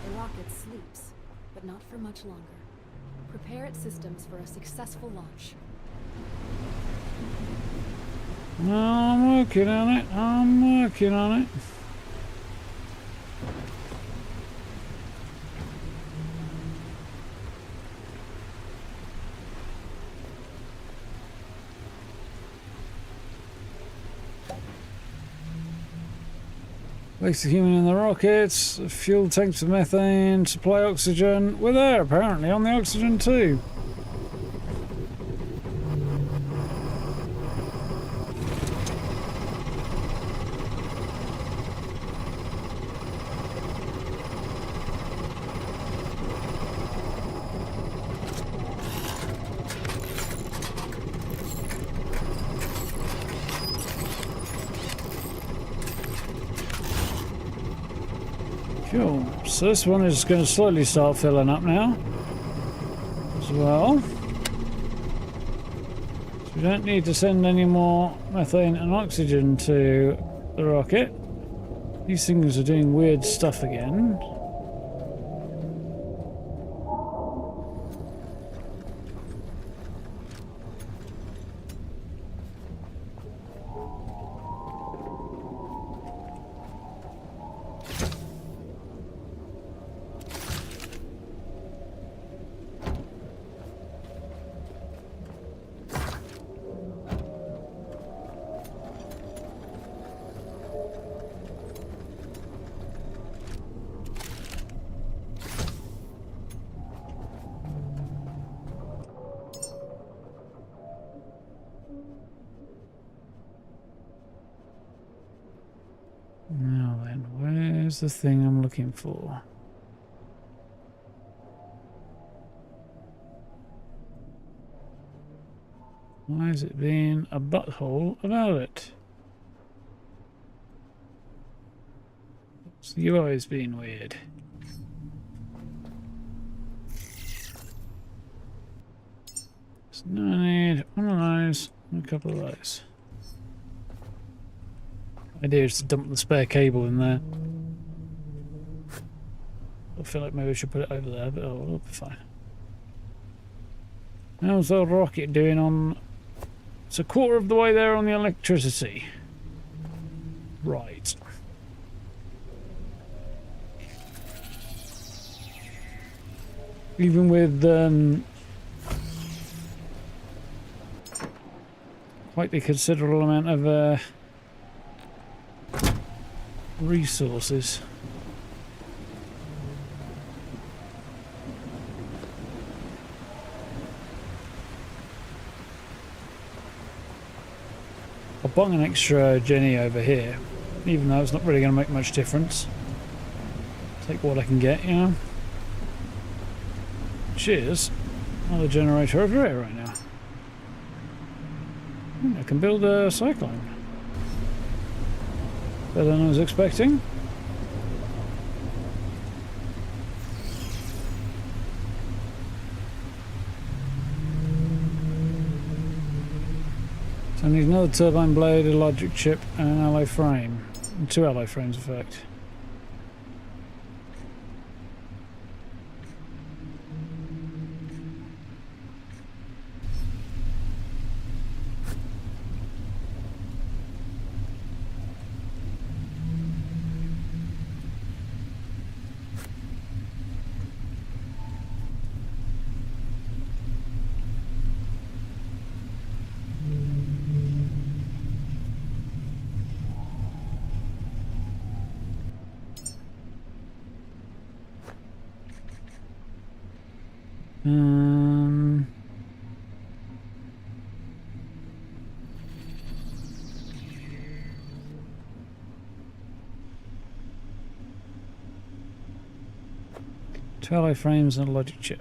The rocket sleeps, but not for much longer. Prepare its systems for a successful launch. I'm working on it. I'm working on it. Place the human in the rockets, fuel tanks for methane, supply oxygen. We're there apparently on the oxygen too. Cool. So this one is going to slowly start filling up now as well. So we don't need to send any more methane and oxygen to the rocket. These things are doing weird stuff again. Now then, where's the thing I'm looking for? Why is it being a butthole about it? The UI's being weird. So now I need one of those and a couple of those. Idea is to dump the spare cable in there. I feel like maybe I should put it over there, but it'll be fine. How's the rocket doing on... It's a quarter of the way there on the electricity. Right. Even with quite a considerable amount of resources. I'll bung an extra Jenny over here, even though it's not really going to make much difference. Take what I can get, you know. Cheers. Another generator over here right now. I can build a cyclone. Better than I was expecting. So I need another turbine blade, a logic chip, and an alloy frame. And 2 alloy frames, in fact. Two alloy frames and a logic chip.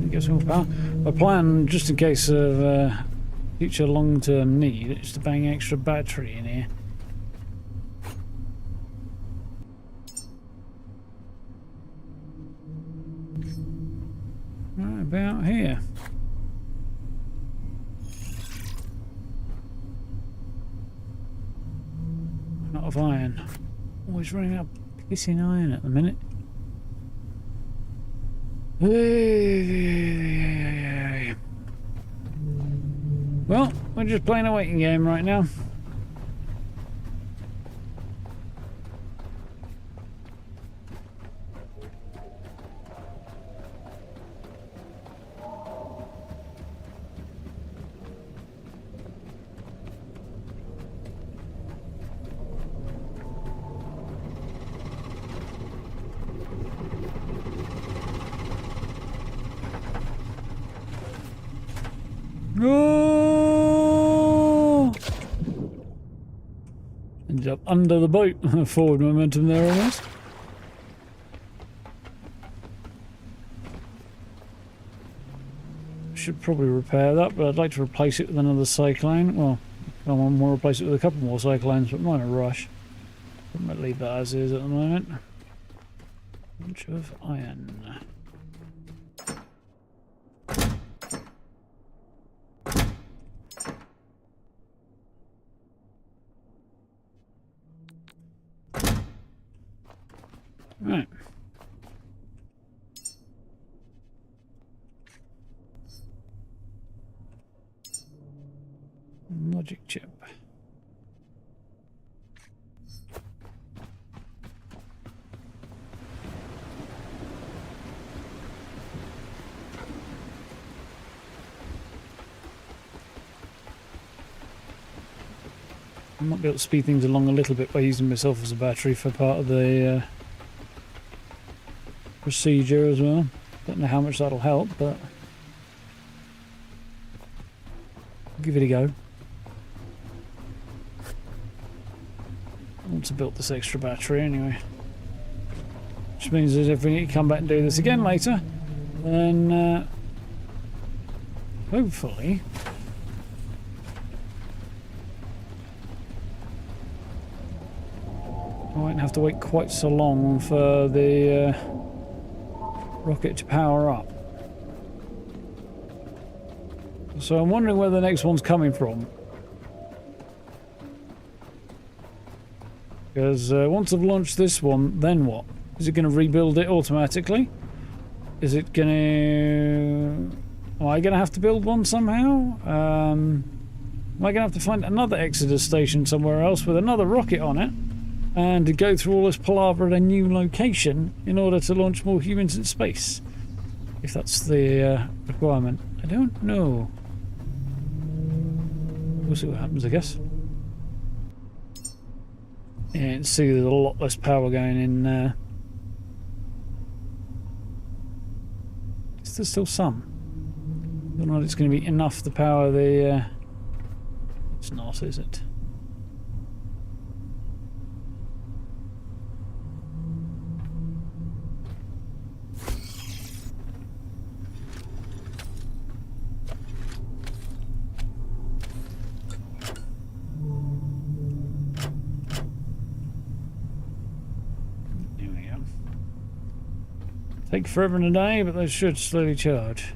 get some more power. My plan, just in case of future long-term need, is to bang extra battery in here. Right about here. Not of iron. Always running out of pissing iron at the minute. Well, we're just playing a waiting game right now. Oh! Ended up under the boat. Forward momentum there almost. Should probably repair that, but I'd like to replace it with another cyclone. Well, I want to replace it with a couple more cyclones, but mine are rush. I might leave that as is at the moment. Bunch of iron. Right. Logic chip. I might be able to speed things along a little bit by using myself as a battery for part of the procedure as well. Don't know how much that'll help, but I'll give it a go. Want to build this extra battery anyway. Which means that if we need to come back and do this again later, then hopefully I won't have to wait quite so long for the rocket to power up. So I'm wondering where the next one's coming from. Because once I've launched this one, then what? Is it going to rebuild it automatically? Is it going to... Am I going to have to build one somehow? Am I going to have to find another Exodus station somewhere else with another rocket on it? And to go through all this palaver at a new location in order to launch more humans in space? If that's the requirement. I don't know. We'll see what happens, I guess. Yeah, you can see there's a lot less power going in. Is there still some? I don't know if it's going to be enough to power the... It's not, is it? Take forever and a day, but they should slowly charge.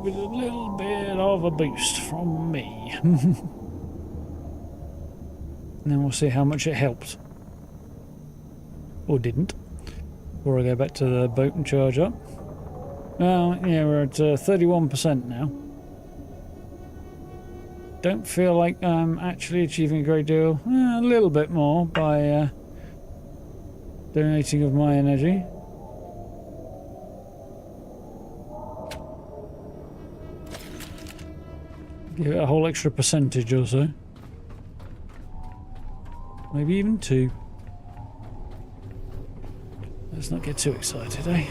With a little bit of a boost from me. And then we'll see how much it helped. Or didn't. Before I go back to the boat and charge up. Well, yeah, we're at 31% now. Don't feel like I'm actually achieving a great deal. A little bit more by donating of my energy. Give it a whole extra percentage or so. Maybe even 2. Let's not get too excited, eh?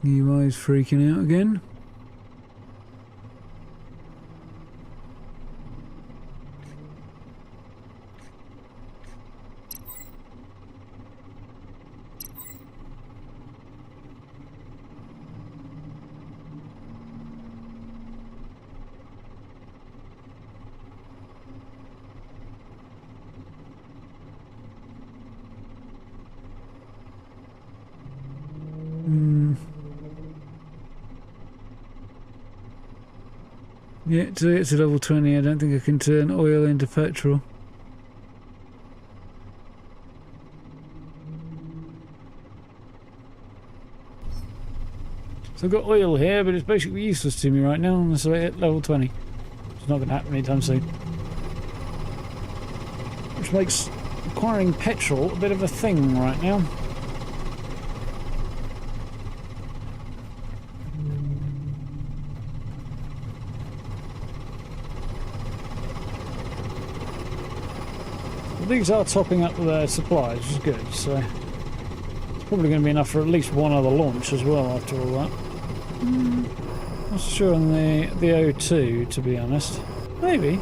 UI's freaking out again. Yeah, to get to level 20, I don't think I can turn oil into petrol. So I've got oil here, but it's basically useless to me right now unless I hit level 20. It's not going to happen anytime soon. Which makes acquiring petrol a bit of a thing right now. These are topping up their supplies, which is good, so it's probably going to be enough for at least one other launch as well after all that. Not sure on the O2, to be honest. Maybe.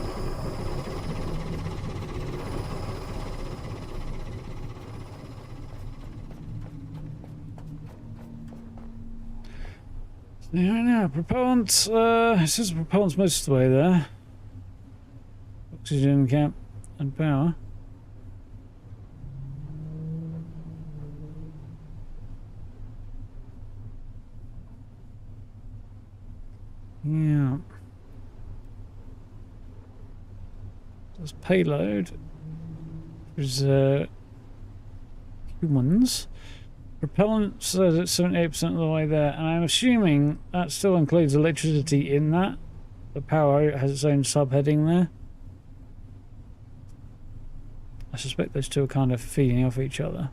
So right now, propellants, it says propellants most of the way there. Oxygen cap and power. Yeah. There's payload. There's humans. Propellant says it's 78% of the way there, and I'm assuming that still includes electricity in that. The power has its own subheading there. I suspect those two are kind of feeding off each other.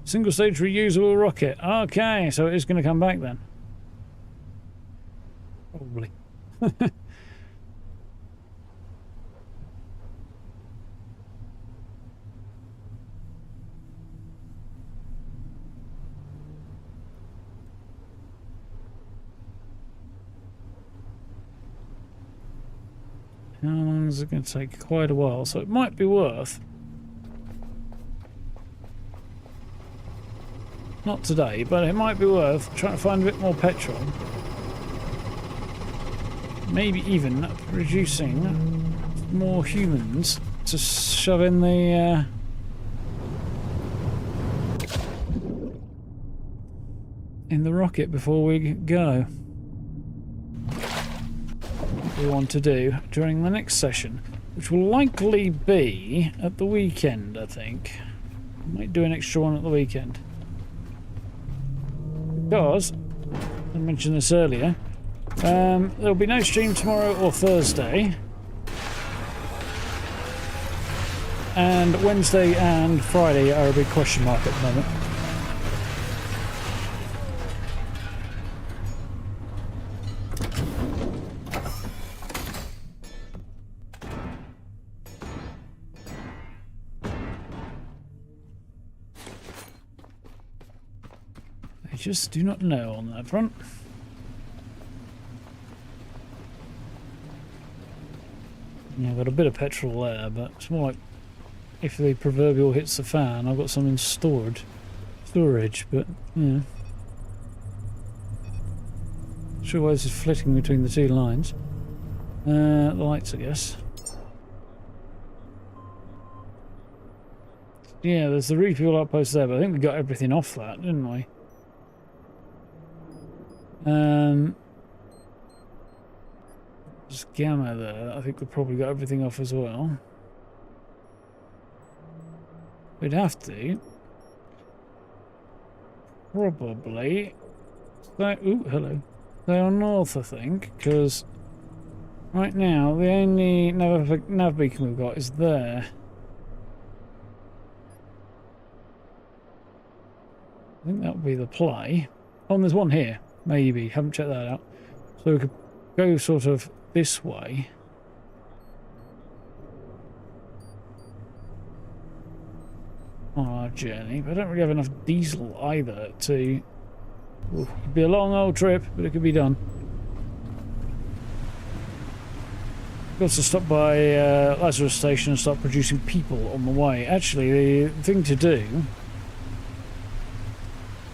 Single stage reusable rocket. Okay, so it is going to come back then. Probably. How long is it going to take? Quite a while, so it might be worth. Not today, but it might be worth trying to find a bit more petrol. Maybe even reducing more humans to shove in the rocket before we go. What we want to do during the next session, which will likely be at the weekend, I think. Might do an extra one at the weekend. Because, I mentioned this earlier, there'll be no stream tomorrow or Thursday. And Wednesday and Friday are a big question mark at the moment. I just do not know on that front. Yeah, I've got a bit of petrol there, but it's more like if the proverbial hits the fan, I've got something storage, but yeah. Sure why this is flitting between the two lines. The lights, I guess. Yeah, there's the refuel outpost there, but I think we got everything off that, didn't we? There's gamma there. I think we probably got everything off as well. We'd have to. probably go, ooh, hello. Go north, I think, because right now the only nav beacon we've got is there. I think that would be the play. Oh, and there's one here. Maybe. Haven't checked that out. So we could go sort of this way. On our journey. But I don't really have enough diesel either to... Ooh, it'd be a long old trip, but it could be done. Got to stop by Lazarus Station and start producing people on the way. Actually, the thing to do...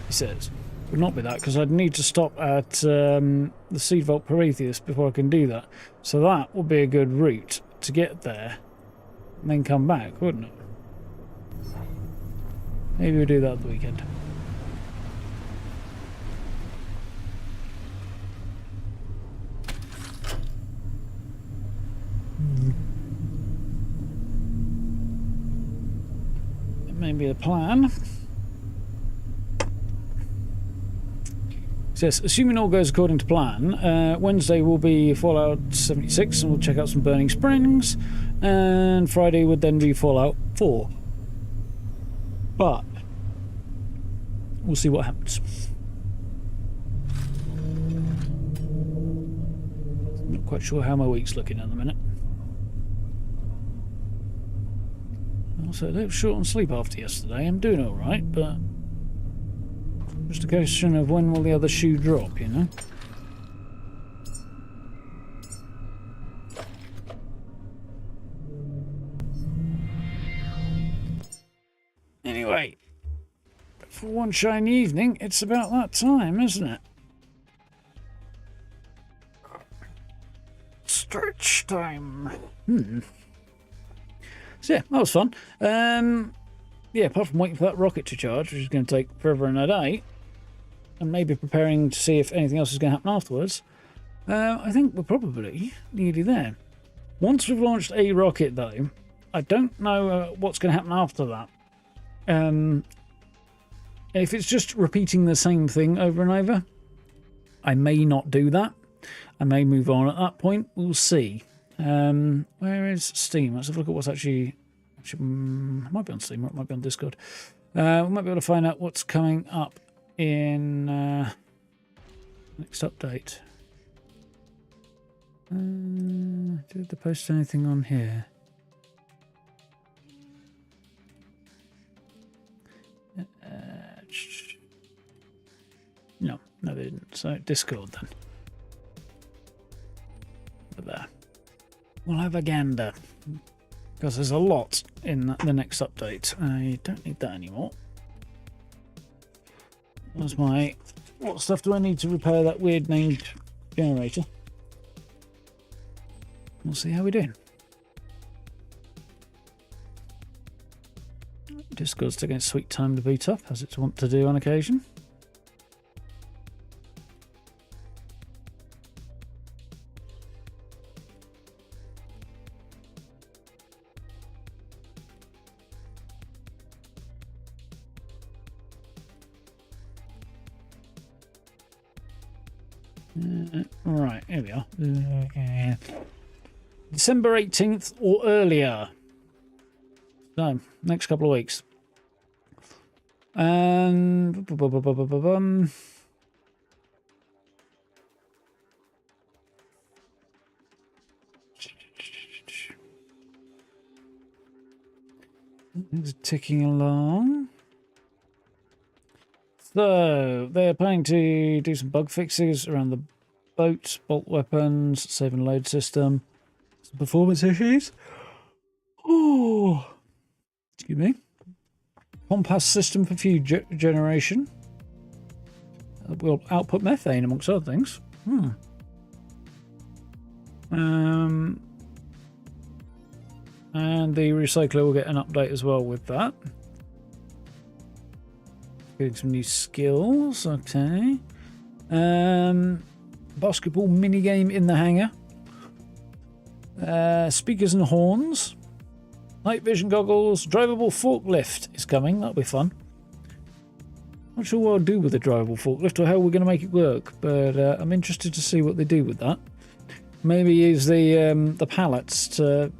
He says, would not be that, because I'd need to stop at the Seed Vault Prometheus before I can do that. So that would be a good route to get there and then come back, wouldn't it? Maybe we'll do that at the weekend. It may be the plan. Says, assuming all goes according to plan, Wednesday will be Fallout 76 and we'll check out some Burning Springs, and Friday would then be Fallout 4. But we'll see what happens. Not quite sure how my week's looking at the minute. Also, a little short on sleep after yesterday. I'm doing alright, but just a question of when will the other shoe drop, you know? Anyway, for one shiny evening, it's about that time, isn't it? Stretch time. So yeah, that was fun. Yeah, apart from waiting for that rocket to charge, which is going to take forever and a day, and maybe preparing to see if anything else is going to happen afterwards, I think we're probably nearly there. Once we've launched a rocket, though, I don't know what's going to happen after that. If it's just repeating the same thing over and over, I may not do that. I may move on at that point. We'll see. Where is Steam? Let's have a look at what's actually it might be on Steam or it might be on Discord. We might be able to find out what's coming up in next update. Did they post anything on here? No, they didn't. So Discord then. But there. We'll have a gander. Because there's a lot in the next update. I don't need that anymore. That's my... What stuff do I need to repair that weird named generator? We'll see how we're doing. Discord's taking its sweet time to boot up, as it's wont to do on occasion. Right, here we are. December 18th or earlier. So, next couple of weeks. And things are ticking along. So, they're planning to do some bug fixes around the boat, bolt weapons, save and load system, some performance issues. Oh, excuse me. Compass system for fuel generation. Will output methane, amongst other things. And the recycler will get an update as well with that. Getting some new skills. Okay. Basketball minigame in the hangar. Speakers and horns. Night vision goggles. Drivable forklift is coming. That'll be fun. Not sure what I'll do with a drivable forklift or how we're going to make it work, but I'm interested to see what they do with that. Maybe use the pallets to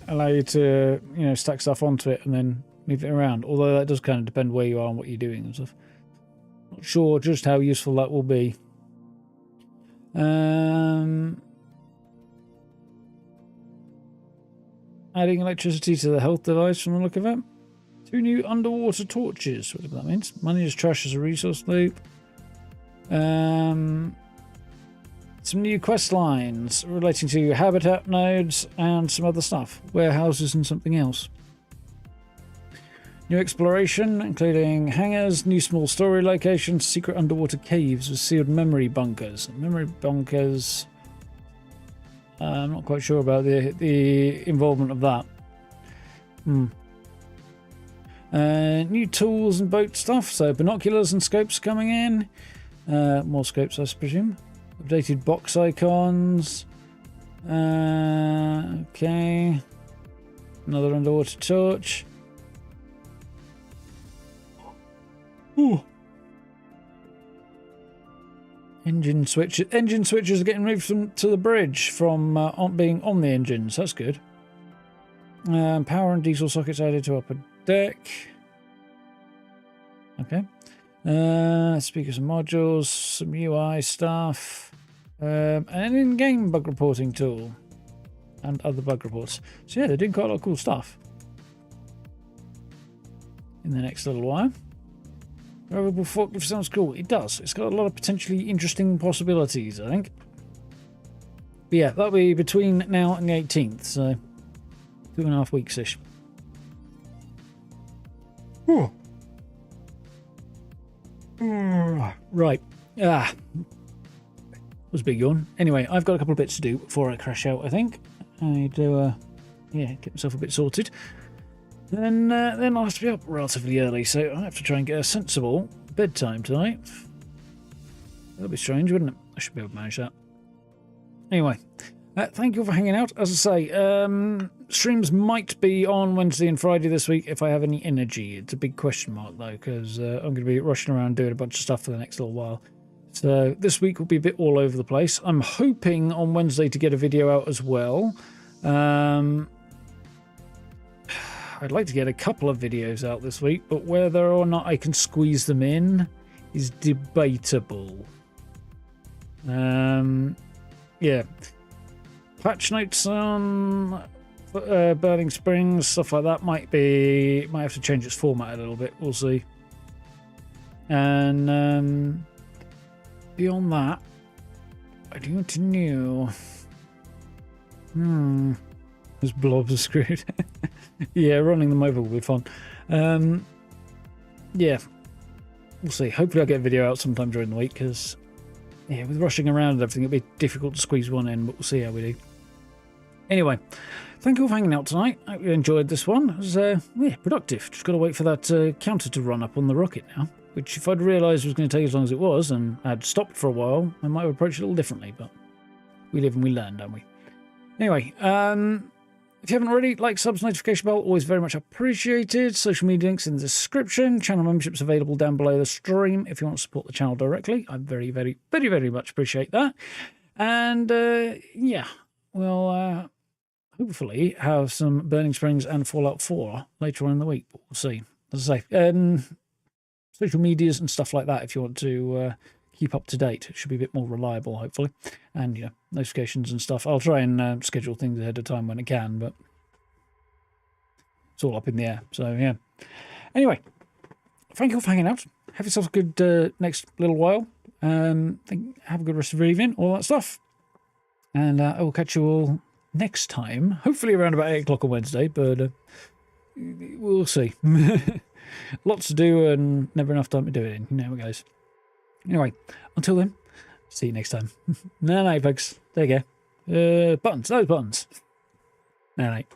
allow you to, you know, stack stuff onto it and then move it around. Although that does kind of depend where you are and what you're doing and stuff. Not sure just how useful that will be. Adding electricity to the health device from the look of it. 2 new underwater torches, whatever that means. Money is trash as a resource loop. Some new quest lines relating to habitat nodes and some other stuff. Warehouses and something else. New exploration, including hangars, new small story locations, secret underwater caves with sealed memory bunkers. Memory bunkers... I'm not quite sure about the involvement of that. New tools and boat stuff, so binoculars and scopes coming in. More scopes, I presume. Updated box icons. Okay. Another underwater torch. Ooh. Engine switches. Engine switches are getting moved to the bridge from being on the engines. That's good. Power and diesel sockets added to upper deck. Okay. Speakers and modules, some UI stuff, and an in-game bug reporting tool, and other bug reports. So yeah, they're doing quite a lot of cool stuff in the next little while. Drivable forklift sounds cool. It does. It's got a lot of potentially interesting possibilities, I think. But yeah, that'll be between now and the 18th, so 2.5 weeks-ish. Right. Was a big yawn. Anyway, I've got a couple of bits to do before I crash out, I think. I need to, get myself a bit sorted. Then I'll have to be up relatively early, so I have to try and get a sensible bedtime tonight. That'll be strange, wouldn't it? I should be able to manage that. Anyway, thank you for hanging out. As I say, streams might be on Wednesday and Friday this week if I have any energy. It's a big question mark, though, because I'm going to be rushing around doing a bunch of stuff for the next little while. So this week will be a bit all over the place. I'm hoping on Wednesday to get a video out as well. I'd like to get a couple of videos out this week, but whether or not I can squeeze them in is debatable. Yeah. Patch notes on Burning Springs, stuff like that might have to change its format a little bit. We'll see. And beyond that, I do want to know. Those blobs are screwed. Yeah, running them over will be fun. Yeah, we'll see. Hopefully I'll get a video out sometime during the week, because yeah, with rushing around and everything, it'll be difficult to squeeze one in, but we'll see how we do. Anyway, thank you all for hanging out tonight. I hope you enjoyed this one. It was productive. Just got to wait for that counter to run up on the rocket now, which if I'd realised was going to take as long as it was and I'd stopped for a while, I might have approached it a little differently, but we live and we learn, don't we? Anyway, if you haven't already, like, subs, notification bell, always very much appreciated. Social media links in the description. Channel memberships available down below the stream if you want to support the channel directly. I very, very, very, very much appreciate that. And, yeah, we'll hopefully have some Burning Springs and Fallout 4 later on in the week. But we'll see. As I say, social medias and stuff like that if you want to keep up to date. It should be a bit more reliable, hopefully. And, you know, notifications and stuff. I'll try and schedule things ahead of time when I can, but it's all up in the air. So, yeah. Anyway, thank you all for hanging out. Have yourself a good next little while. Have a good rest of your evening, all that stuff. And I will catch you all next time, hopefully around about 8 o'clock on Wednesday, but we'll see. Lots to do and never enough time to do it in. You know how it goes. Anyway, until then, see you next time. Night, folks. There you go. Buttons, those buttons. Night.